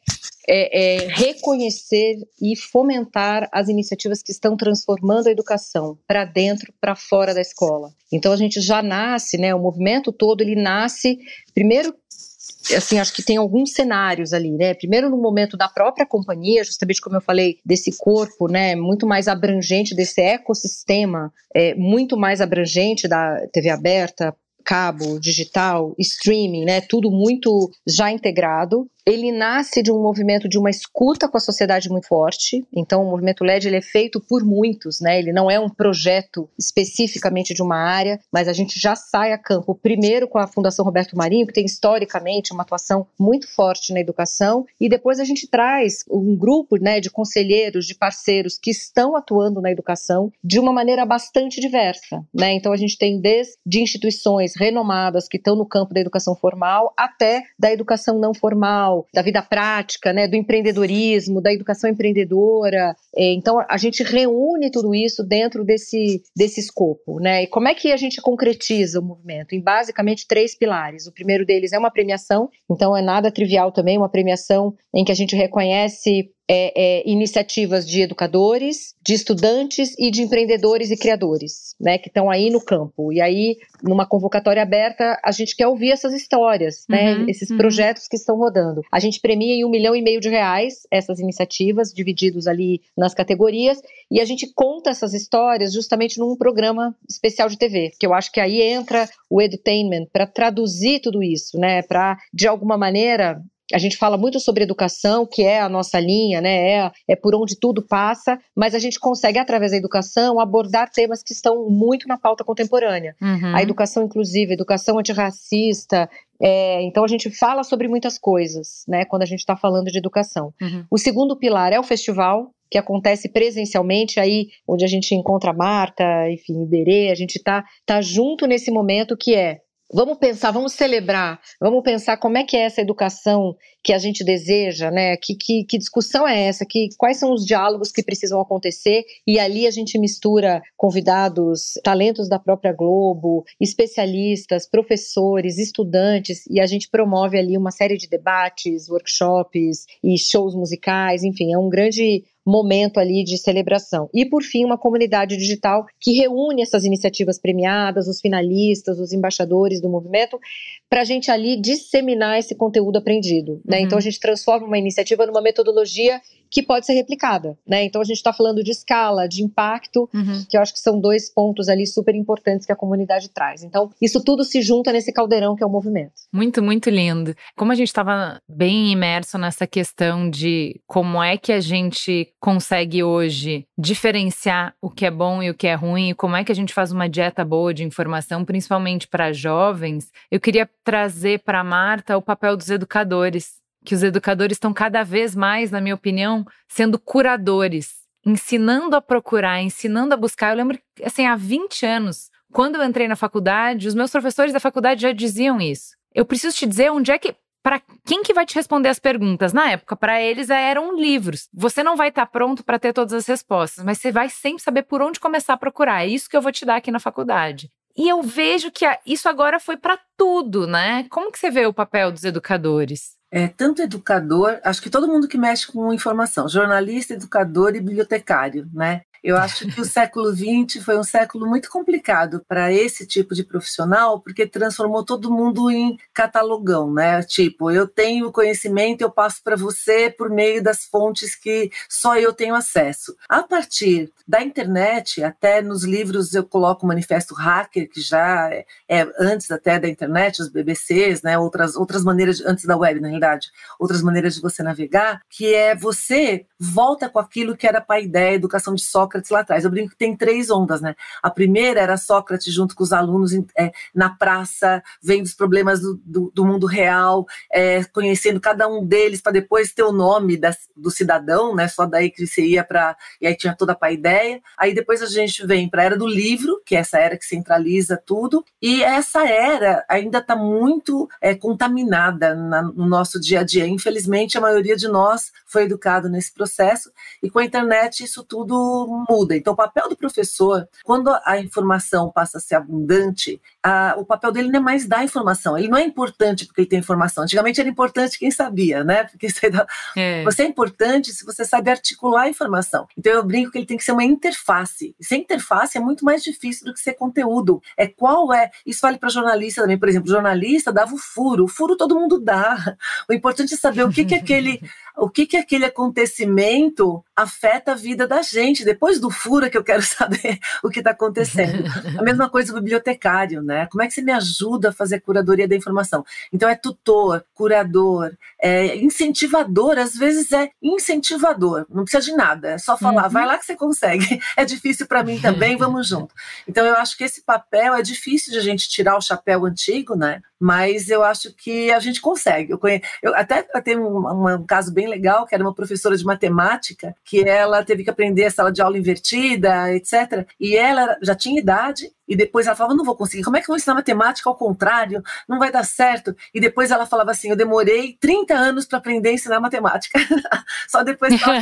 reconhecer e fomentar as iniciativas que estão transformando a educação para dentro, para fora da escola. Então a gente já nasce, né? O movimento todo, ele nasce primeiro, assim, acho que tem alguns cenários ali, né? Primeiro, no momento da própria companhia, justamente como eu falei, desse corpo, né, muito mais abrangente, desse ecossistema, muito mais abrangente da TV aberta, cabo, digital, streaming, né? Tudo muito já integrado. Ele nasce de um movimento de uma escuta com a sociedade muito forte. Então, o movimento LED, ele é feito por muitos, né? Ele não é um projeto especificamente de uma área, mas a gente já sai a campo, primeiro com a Fundação Roberto Marinho, que tem historicamente uma atuação muito forte na educação, e depois a gente traz um grupo, né, de conselheiros, de parceiros que estão atuando na educação de uma maneira bastante diversa, né? Então, a gente tem desde instituições renomadas que estão no campo da educação formal até da educação não formal, da vida prática, né, do empreendedorismo, da educação empreendedora. Então, a gente reúne tudo isso dentro desse escopo, né? E como é que a gente concretiza o movimento? Em basicamente 3 pilares. O primeiro deles é uma premiação, então é nada trivial também, uma premiação em que a gente reconhece iniciativas de educadores, de estudantes e de empreendedores e criadores, né, que estão aí no campo. E aí, numa convocatória aberta, a gente quer ouvir essas histórias, né, esses projetos que estão rodando. A gente premia em R$1,5 milhão essas iniciativas, divididos ali nas categorias, e a gente conta essas histórias justamente num programa especial de TV, que eu acho que aí entra o edutainment para traduzir tudo isso, né, para, de alguma maneira, a gente fala muito sobre educação, que é a nossa linha, né? É por onde tudo passa, mas a gente consegue, através da educação, abordar temas que estão muito na pauta contemporânea. A educação inclusiva, a educação antirracista. Então a gente fala sobre muitas coisas, né? Quando a gente está falando de educação. O segundo pilar é o festival, que acontece presencialmente, aí onde a gente encontra a Marta, enfim, Iberê, a gente tá junto nesse momento que vamos pensar, vamos celebrar, vamos pensar como é que é essa educação que a gente deseja, né? Que discussão é essa? Quais são os diálogos que precisam acontecer? E ali a gente mistura convidados, talentos da própria Globo, especialistas, professores, estudantes, e a gente promove ali uma série de debates, workshops e shows musicais, enfim, é um grande momento ali de celebração. E, por fim, uma comunidade digital que reúne essas iniciativas premiadas, os finalistas, os embaixadores do movimento, para a gente ali disseminar esse conteúdo aprendido, né? Então, a gente transforma uma iniciativa numa metodologia que pode ser replicada, né? Então, a gente está falando de escala, de impacto, que eu acho que são 2 pontos ali super importantes que a comunidade traz. Então, isso tudo se junta nesse caldeirão que é o movimento. Muito, muito lindo. Como a gente estava bem imerso nessa questão de como é que a gente consegue hoje diferenciar o que é bom e o que é ruim, e como é que a gente faz uma dieta boa de informação, principalmente para jovens, eu queria trazer para a Marta o papel dos educadores, que os educadores estão cada vez mais, na minha opinião, sendo curadores, ensinando a procurar, ensinando a buscar. Eu lembro, assim, há 20 anos, quando eu entrei na faculdade, os meus professores da faculdade já diziam isso. Eu preciso te dizer onde é que... Para quem que vai te responder as perguntas? Na época, para eles eram livros. Você não vai estar pronto para ter todas as respostas, mas você vai sempre saber por onde começar a procurar. É isso que eu vou te dar aqui na faculdade. E eu vejo que isso agora foi para tudo, né? Como que você vê o papel dos educadores? Tanto educador, acho que todo mundo que mexe com informação, jornalista, educador e bibliotecário, né? Eu acho que o século XX foi um século muito complicado para esse tipo de profissional, porque transformou todo mundo em catalogão, né? Tipo, eu tenho conhecimento, eu passo para você por meio das fontes que só eu tenho acesso. A partir da internet, até nos livros eu coloco o Manifesto Hacker, que já é antes até da internet, os BBCs, né? Outras maneiras, antes da web, na realidade, outras maneiras de você navegar, que é você volta com aquilo que era a ideia, a educação de Sócrates lá atrás. Eu brinco que tem 3 ondas, né? A primeira era Sócrates junto com os alunos na praça, vendo os problemas do mundo real, conhecendo cada um deles para depois ter o nome do cidadão, né? Só daí que você ia para... E aí tinha toda a paideia. Aí depois a gente vem para a era do livro, que é essa era que centraliza tudo, e essa era ainda está muito contaminada no nosso dia a dia. Infelizmente, a maioria de nós foi educado nesse processo, e com a internet isso tudo muda. Então, o papel do professor, quando a informação passa a ser abundante, o papel dele não é mais dar informação. Ele não é importante porque ele tem informação. Antigamente era importante quem sabia, né? Porque você é importante se você sabe articular a informação. Então, eu brinco que ele tem que ser uma interface. E ser interface é muito mais difícil do que ser conteúdo. Isso vale para jornalista também. Por exemplo, o jornalista dava o furo todo mundo dá. O importante é saber o que aquele acontecimento afeta a vida da gente. Depois do furo é que eu quero saber o que está acontecendo. A mesma coisa do bibliotecário, né? Como é que você me ajuda a fazer a curadoria da informação? Então é tutor, curador, incentivador, às vezes é incentivador, não precisa de nada, é só falar, vai lá que você consegue. É difícil para mim também, vamos junto. Então eu acho que esse papel é difícil de a gente tirar o chapéu antigo, né? Mas eu acho que a gente consegue. Eu tenho um caso bem legal, que era uma professora de matemática, que ela teve que aprender a sala de aula invertida, etc. E ela já tinha idade, e depois ela falava, não vou conseguir, como é que eu vou ensinar matemática ao contrário? Não vai dar certo. E depois ela falava assim, eu demorei 30 anos para aprender a ensinar matemática. Só depois que ela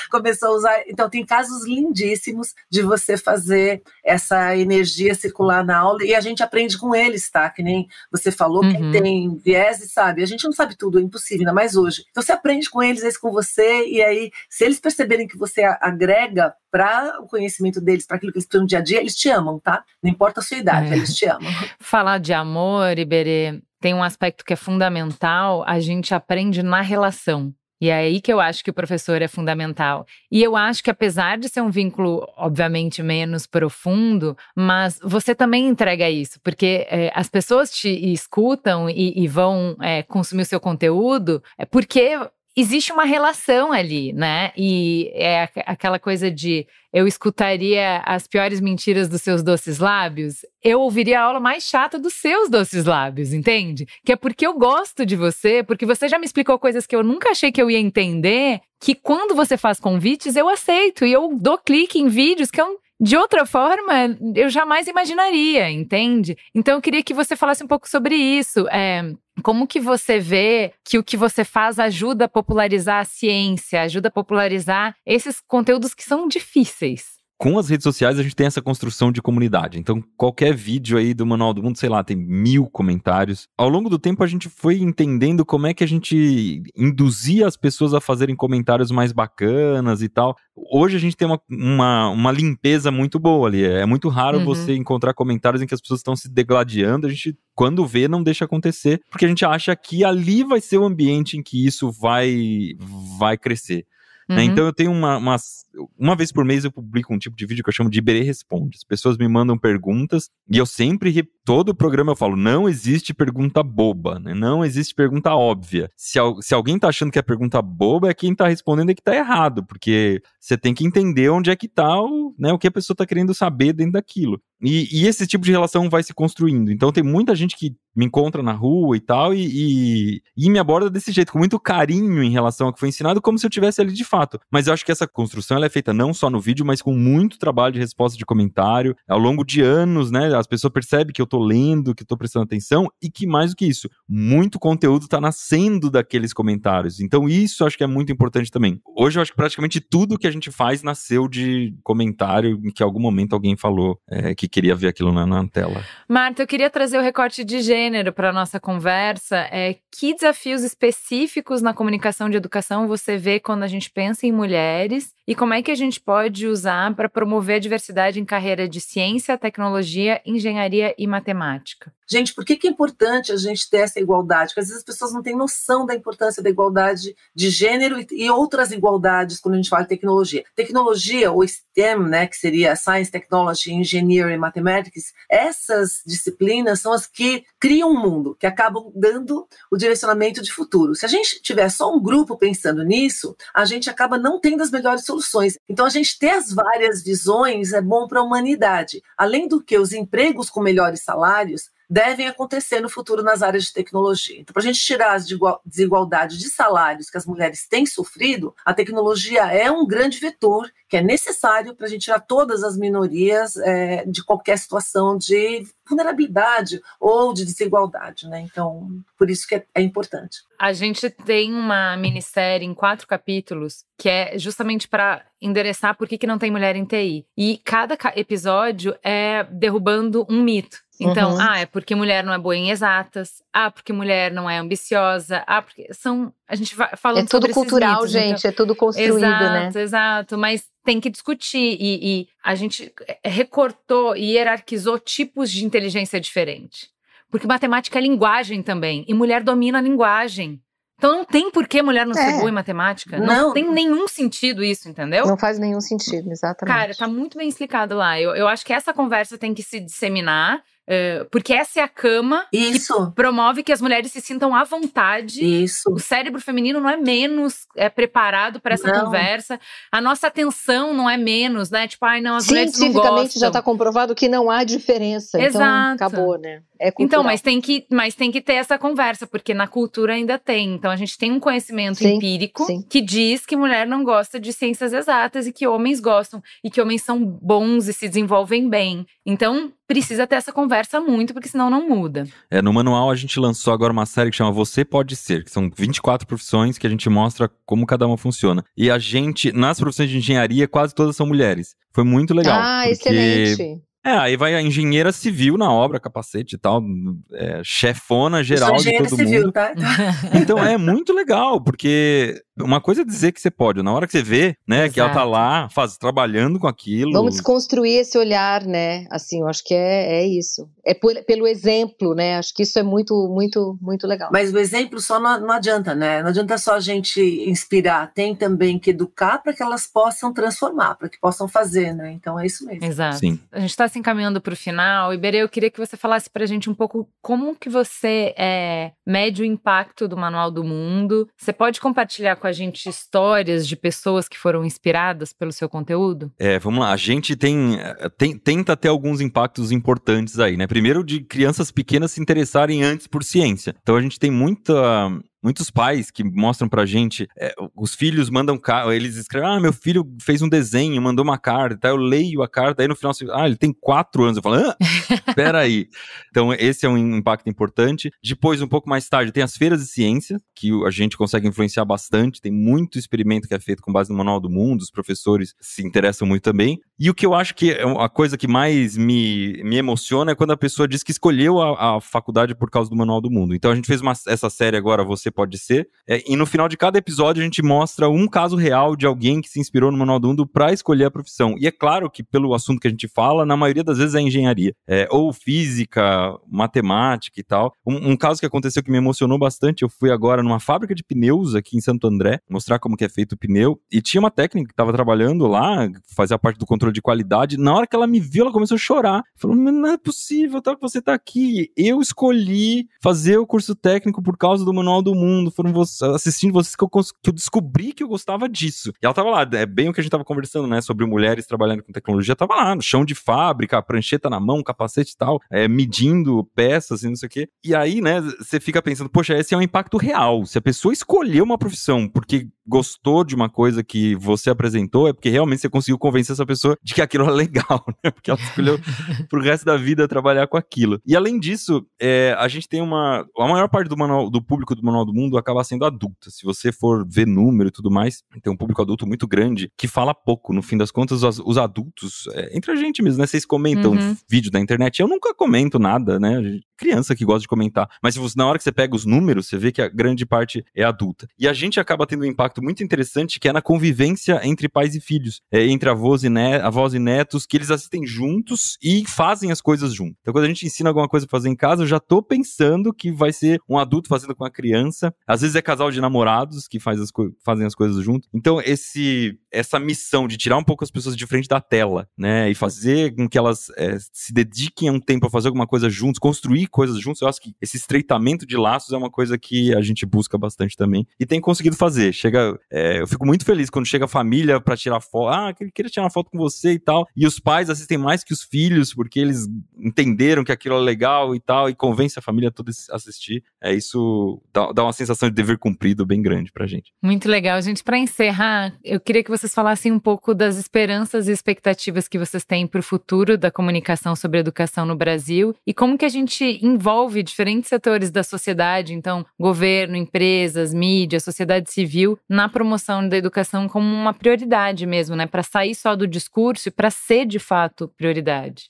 começou a usar. Então tem casos lindíssimos de você fazer essa energia circular na aula, e a gente aprende com eles, tá? Que nem você falou, quem tem viés sabe, a gente não sabe tudo, é impossível, ainda mais hoje. Então você aprende com eles com você, e aí se eles perceberem que você agrega para o conhecimento deles, para aquilo que eles precisam no dia a dia, eles te amam, tá? Não importa a sua idade, eles te amam. Falar de amor, Iberê, tem um aspecto que é fundamental, a gente aprende na relação. E é aí que eu acho que o professor é fundamental. E eu acho que apesar de ser um vínculo, obviamente, menos profundo, mas você também entrega isso, porque as pessoas te escutam e vão consumir o seu conteúdo, porque existe uma relação ali, né? E é aquela coisa de eu escutaria as piores mentiras dos seus doces lábios, eu ouviria a aula mais chata dos seus doces lábios, entende? Que é porque eu gosto de você, porque você já me explicou coisas que eu nunca achei que eu ia entender, que quando você faz convites, eu aceito e eu dou clique em vídeos que de outra forma, eu jamais imaginaria, entende? Então eu queria que você falasse um pouco sobre isso. Como que você vê que o que você faz ajuda a popularizar a ciência, ajuda a popularizar esses conteúdos que são difíceis? Com as redes sociais, a gente tem essa construção de comunidade. Então, qualquer vídeo aí do Manual do Mundo, sei lá, tem 1000 comentários. Ao longo do tempo, a gente foi entendendo como é que a gente induzia as pessoas a fazerem comentários mais bacanas e tal. Hoje, a gente tem uma limpeza muito boa ali. É muito raro você encontrar comentários em que as pessoas estão se degladiando. A gente, quando vê, não deixa acontecer, porque a gente acha que ali vai ser o ambiente em que isso vai crescer. Né? Então eu tenho uma vez por mês eu publico um tipo de vídeo que eu chamo de Iberê Responde. As pessoas me mandam perguntas e eu sempre, todo o programa eu falo, não existe pergunta boba, né? Não existe pergunta óbvia. Se alguém tá achando que é pergunta boba, é quem tá respondendo é que tá errado, porque você tem que entender onde é que tá o que a pessoa tá querendo saber dentro daquilo. E esse tipo de relação vai se construindo. Então tem muita gente que me encontra na rua e tal, e me aborda desse jeito, com muito carinho em relação ao que foi ensinado, como se eu estivesse ali de fato. Mas eu acho que essa construção ela é feita não só no vídeo, mas com muito trabalho de resposta de comentário, ao longo de anos, né? As pessoas percebem que eu tô lendo, que eu tô prestando atenção, e que mais do que isso, muito conteúdo tá nascendo daqueles comentários. Então isso eu acho que é muito importante também. Hoje eu acho que praticamente tudo que a gente faz nasceu de comentário em que em algum momento alguém falou que queria ver aquilo na tela. Marta, eu queria trazer o recorte de gênero para a nossa conversa. Que desafios específicos na comunicação de educação você vê quando a gente pensa em mulheres e como é que a gente pode usar para promover a diversidade em carreira de ciência, tecnologia, engenharia e matemática? Gente, por que é importante a gente ter essa igualdade? Porque às vezes as pessoas não têm noção da importância da igualdade de gênero e outras igualdades quando a gente fala de tecnologia. Tecnologia, ou STEM, né, que seria Science, Technology, Engineering e Mathematics, essas disciplinas são as que criam um mundo, que acabam dando o direcionamento de futuro. Se a gente tiver só um grupo pensando nisso, a gente acaba não tendo as melhores soluções. Então, a gente ter as várias visões é bom para a humanidade. Além do que, os empregos com melhores salários devem acontecer no futuro nas áreas de tecnologia. Então, para a gente tirar as desigualdades de salários que as mulheres têm sofrido, a tecnologia é um grande vetor que é necessário para a gente tirar todas as minorias de qualquer situação de vulnerabilidade ou de desigualdade, né? Então, por isso que é importante. A gente tem uma minissérie em 4 capítulos que é justamente para endereçar por que não tem mulher em TI. E cada episódio é derrubando um mito. Então, é porque mulher não é boa em exatas, porque mulher não é ambiciosa, porque são... A gente vai falando sobre esses mitos. É tudo cultural, gente, então, é tudo construído, né? Exato, mas tem que discutir. E a gente recortou e hierarquizou tipos de inteligência diferente. Porque matemática é linguagem também, e mulher domina a linguagem. Então não tem por que mulher não ser boa em matemática. Não tem nenhum sentido isso, entendeu? Não faz nenhum sentido, exatamente. Cara, tá muito bem explicado lá. Eu acho que essa conversa tem que se disseminar, porque essa é a cama que promove que as mulheres se sintam à vontade. Isso. O cérebro feminino não é menos preparado para essa conversa. A nossa atenção não é menos, né? Tipo, as mulheres não gostam. Cientificamente já tá comprovado que não há diferença. Exato. Então, acabou, né? É cultural. Então, mas tem que ter essa conversa, porque na cultura ainda tem. Então, a gente tem um conhecimento empírico que diz que mulher não gosta de ciências exatas e que homens gostam. E que homens são bons e se desenvolvem bem. Então, precisa ter essa conversa muito, porque senão não muda. No manual a gente lançou agora uma série que chama Você Pode Ser, que são 24 profissões que a gente mostra como cada uma funciona. E a gente, nas profissões de engenharia, quase todas são mulheres. Foi muito legal. Excelente. Aí vai a engenheira civil na obra, capacete e tal, chefona geral de todo civil, mundo. Tá? Então é muito legal, porque uma coisa é dizer que você pode, na hora que você vê, né, Exato. que ela tá lá, trabalhando com aquilo. Vamos desconstruir esse olhar, né, assim, eu acho que é isso. É pelo exemplo, né, acho que isso é muito, muito, muito legal. Mas o exemplo só não adianta, né, não adianta só a gente inspirar, tem também que educar para que elas possam transformar, para que possam fazer, né, então é isso mesmo. Exato. Sim. A gente tá se encaminhando para o final. Iberê, eu queria que você falasse pra gente um pouco como que você mede o impacto do Manual do Mundo. Você pode compartilhar com a gente histórias de pessoas que foram inspiradas pelo seu conteúdo? Vamos lá. A gente tenta ter alguns impactos importantes aí, né? Primeiro, de crianças pequenas se interessarem antes por ciência. Então, a gente tem muitos pais que mostram pra gente, os filhos mandam eles escrevem, meu filho fez um desenho, mandou uma carta, eu leio a carta, aí no final, ele tem 4 anos, eu falo, peraí. Então esse é um impacto importante. Depois, um pouco mais tarde, tem as feiras de ciência, que a gente consegue influenciar bastante, tem muito experimento que é feito com base no Manual do Mundo, os professores se interessam muito também. E o que eu acho que é a coisa que mais me emociona é quando a pessoa diz que escolheu a faculdade por causa do Manual do Mundo. Então a gente fez essa série agora, Você Pode Ser, e no final de cada episódio a gente mostra um caso real de alguém que se inspirou no Manual do Mundo para escolher a profissão. E é claro que pelo assunto que a gente fala, na maioria das vezes é engenharia, ou física, matemática e tal. Um caso que aconteceu que me emocionou bastante, eu fui agora numa fábrica de pneus aqui em Santo André, mostrar como que é feito o pneu, e tinha uma técnica que estava trabalhando lá, fazia parte do controle de qualidade. Na hora que ela me viu, ela começou a chorar. Falou, não é possível, que você tá aqui. Eu escolhi fazer o curso técnico por causa do Manual do Mundo. Foram assistindo vocês que eu descobri que eu gostava disso. E ela tava lá, bem o que a gente tava conversando, né, sobre mulheres trabalhando com tecnologia. Tava lá, no chão de fábrica, a prancheta na mão, capacete e tal, medindo peças e não sei o quê. E aí, né, você fica pensando, poxa, esse é um impacto real. Se a pessoa escolheu uma profissão porque gostou de uma coisa que você apresentou, é porque realmente você conseguiu convencer essa pessoa de que aquilo é legal, né? Porque ela escolheu pro resto da vida trabalhar com aquilo. E além disso, a gente tem a maior parte do público do Manual do Mundo acaba sendo adulta. Se você for ver número e tudo mais, tem um público adulto muito grande que fala pouco. No fim das contas, os adultos, entre a gente mesmo, né? Vocês comentam vídeo da internet. Eu nunca comento nada, né? criança que gosta de comentar. Mas na hora que você pega os números, você vê que a grande parte é adulta. E a gente acaba tendo um impacto muito interessante, que é na convivência entre pais e filhos, entre avós e netos, que eles assistem juntos e fazem as coisas juntos. Então, quando a gente ensina alguma coisa pra fazer em casa, eu já tô pensando que vai ser um adulto fazendo com a criança. Às vezes é casal de namorados que fazem as coisas juntos. Então, essa missão de tirar um pouco as pessoas de frente da tela, né, e fazer com que elas se dediquem a um tempo a fazer alguma coisa juntos, construir coisas juntos, eu acho que esse estreitamento de laços é uma coisa que a gente busca bastante também e tem conseguido fazer. Eu fico muito feliz quando chega a família pra tirar foto, queria tirar uma foto com você e tal, e os pais assistem mais que os filhos, porque eles entenderam que aquilo é legal e tal, e convence a família toda a assistir. Isso dá uma sensação de dever cumprido bem grande pra gente. Muito legal, gente. Pra encerrar, eu queria que vocês falassem um pouco das esperanças e expectativas que vocês têm pro futuro da comunicação sobre educação no Brasil e como que a gente envolve diferentes setores da sociedade, então governo, empresas, mídia, sociedade civil, na promoção da educação como uma prioridade mesmo, né? Para sair só do discurso e para ser de fato prioridade.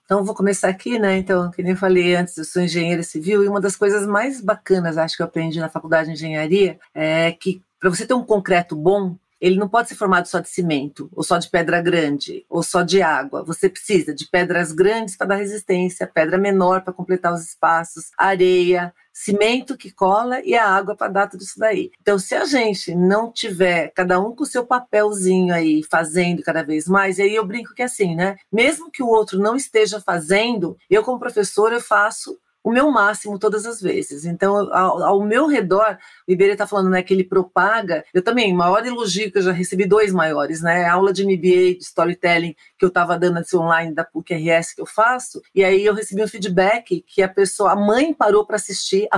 Então, vou começar aqui, né? Então, que nem eu falei antes, eu sou engenheira civil e uma das coisas mais bacanas, acho que eu aprendi na faculdade de engenharia, é que para você ter um concreto bom, ele não pode ser formado só de cimento, ou só de pedra grande, ou só de água. Você precisa de pedras grandes para dar resistência, pedra menor para completar os espaços, areia, cimento que cola e a água para dar tudo isso daí. Então, se a gente não tiver cada um com o seu papelzinho aí, fazendo cada vez mais, e aí eu brinco que é assim, né? Mesmo que o outro não esteja fazendo, eu como professora, eu faço o meu máximo todas as vezes. Então, ao meu redor, o Iberê está falando, né, que ele propaga. Eu também, maior elogio que eu já recebi, 2 maiores, né? A aula de MBA, de storytelling, que eu estava dando assim, online da PUC-RS que eu faço, e aí eu recebi um feedback que a mãe parou para assistir,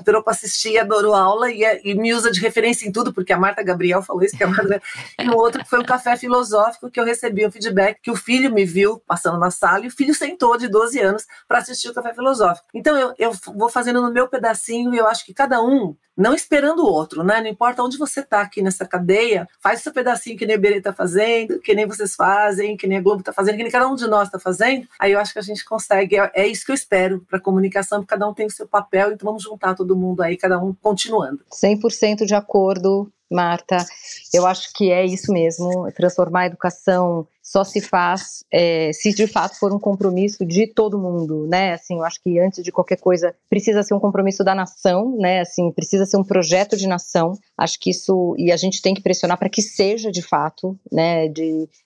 parou para assistir, adorou a aula e me usa de referência em tudo, porque a Marta Gabriel falou isso, e o outro que foi um café filosófico, que eu recebi um feedback que o filho me viu passando na sala e o filho sentou de 12 anos para assistir o café filosófico. Então eu vou fazendo no meu pedacinho e eu acho que cada um, não esperando o outro, né? Não importa onde você está aqui nessa cadeia, faz o seu pedacinho que nem o Iberê está fazendo, que nem vocês fazem, que nem a Globo está fazendo, que nem cada um de nós está fazendo. Aí eu acho que a gente consegue, é isso que eu espero para a comunicação, porque cada um tem o seu papel, então vamos juntar todo mundo aí, cada um continuando. 100% de acordo, Marta. Eu acho que é isso mesmo, transformar a educação só se faz se de fato for um compromisso de todo mundo, né? Assim, eu acho que antes de qualquer coisa precisa ser um compromisso da nação, né? Assim, precisa ser um projeto de nação. Acho que isso, e a gente tem que pressionar para que seja de fato, né?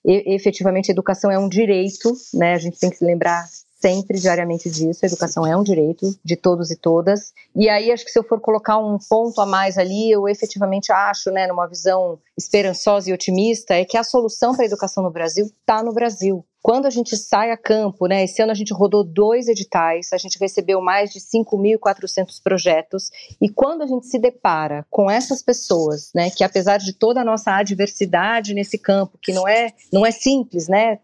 Efetivamente, a educação é um direito, né? A gente tem que se lembrar sempre, diariamente disso. A educação é um direito de todos e todas. E aí, acho que se eu for colocar um ponto a mais ali, eu efetivamente acho, né, numa visão esperançosa e otimista, é que a solução para a educação no Brasil está no Brasil. Quando a gente sai a campo, né, esse ano a gente rodou 2 editais, a gente recebeu mais de 5.400 projetos, e quando a gente se depara com essas pessoas, né, que apesar de toda a nossa adversidade nesse campo, que não é simples, né,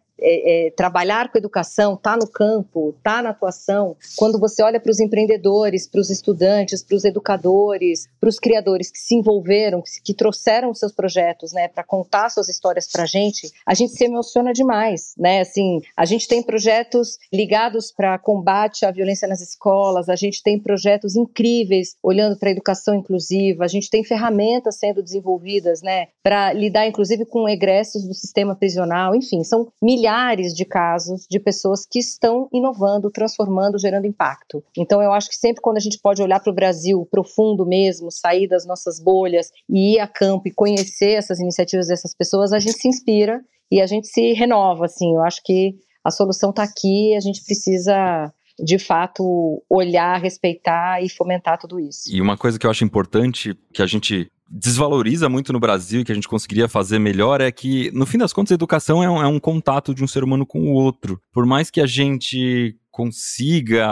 trabalhar com educação, tá no campo, tá na atuação, quando você olha para os empreendedores, para os estudantes, para os educadores, para os criadores que se envolveram, que trouxeram os seus projetos, né, para contar suas histórias para a gente se emociona demais, né, assim, a gente tem projetos ligados para combate à violência nas escolas, a gente tem projetos incríveis olhando para a educação inclusiva, a gente tem ferramentas sendo desenvolvidas, né, para lidar inclusive com egressos do sistema prisional, enfim, são milhares de casos de pessoas que estão inovando, transformando, gerando impacto. Então eu acho que sempre quando a gente pode olhar para o Brasil profundo mesmo, sair das nossas bolhas e ir a campo e conhecer essas iniciativas dessas pessoas, a gente se inspira e a gente se renova, assim. Eu acho que a solução está aqui e a gente precisa de fato olhar, respeitar e fomentar tudo isso. E uma coisa que eu acho importante, que a gente desvaloriza muito no Brasil e que a gente conseguiria fazer melhor, é que, no fim das contas, a educação é um contato de um ser humano com o outro. Por mais que a gente consiga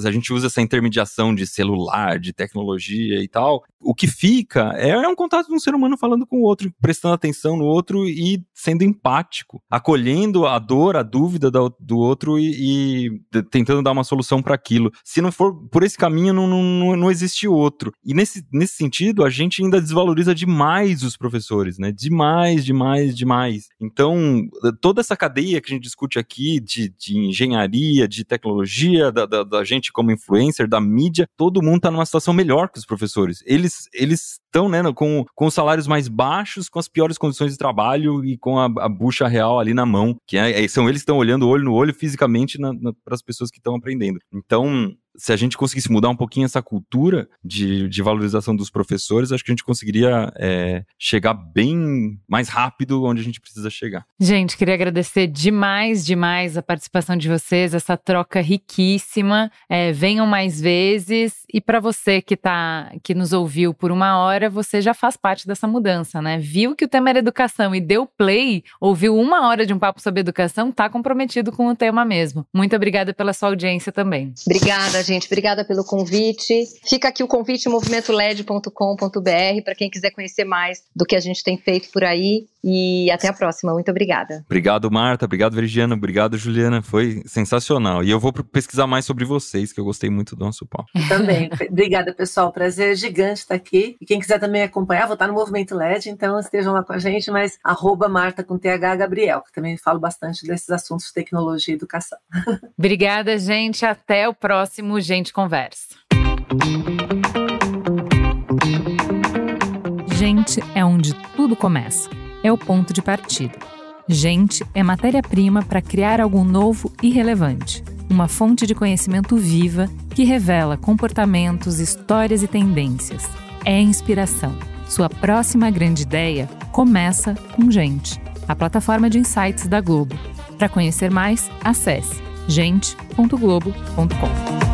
a gente usa essa intermediação de celular, de tecnologia e tal, o que fica é um contato de um ser humano falando com o outro, prestando atenção no outro e sendo empático, acolhendo a dor, a dúvida do outro e tentando dar uma solução para aquilo. Se não for por esse caminho, não existe outro. E nesse sentido, a gente ainda desvaloriza demais os professores, né? Demais. Então, toda essa cadeia que a gente discute aqui de engenharia, engenharia, de tecnologia, da gente como influencer, da mídia, todo mundo está numa situação melhor que os professores. Eles estão, né, com os salários mais baixos, com as piores condições de trabalho e com a bucha real ali na mão, que são eles que estão olhando olho no olho fisicamente para as pessoas que estão aprendendo. Então, se a gente conseguisse mudar um pouquinho essa cultura de valorização dos professores, acho que a gente conseguiria chegar bem mais rápido onde a gente precisa chegar. Gente, queria agradecer demais a participação de vocês, essa troca riquíssima. Venham mais vezes. E para você que nos ouviu por 1 hora, você já faz parte dessa mudança, né? Viu que o tema era educação e deu play, ouviu 1 hora de um papo sobre educação, tá comprometido com o tema mesmo. Muito obrigada pela sua audiência também. Obrigada, gente. Obrigada pelo convite. Fica aqui o convite, movimentoled.com.br, para quem quiser conhecer mais do que a gente tem feito por aí. E até a próxima. Muito obrigada. Obrigado, Marta. Obrigado, Veridiana. Obrigado, Juliana. Foi sensacional. E eu vou pesquisar mais sobre vocês, que eu gostei muito do nosso papo. Também. Obrigada, pessoal. Prazer gigante estar aqui. E quem quiser também acompanhar, vou estar no Movimento LED, então estejam lá com a gente, mas @Marta com TH Gabriel, que também falo bastante desses assuntos de tecnologia e educação. Obrigada, gente. Até o próximo Gente Conversa. Gente é onde tudo começa. É o ponto de partida. Gente é matéria-prima para criar algo novo e relevante. Uma fonte de conhecimento viva que revela comportamentos, histórias e tendências. É inspiração. Sua próxima grande ideia começa com Gente, a plataforma de insights da Globo. Para conhecer mais, acesse gente.globo.com.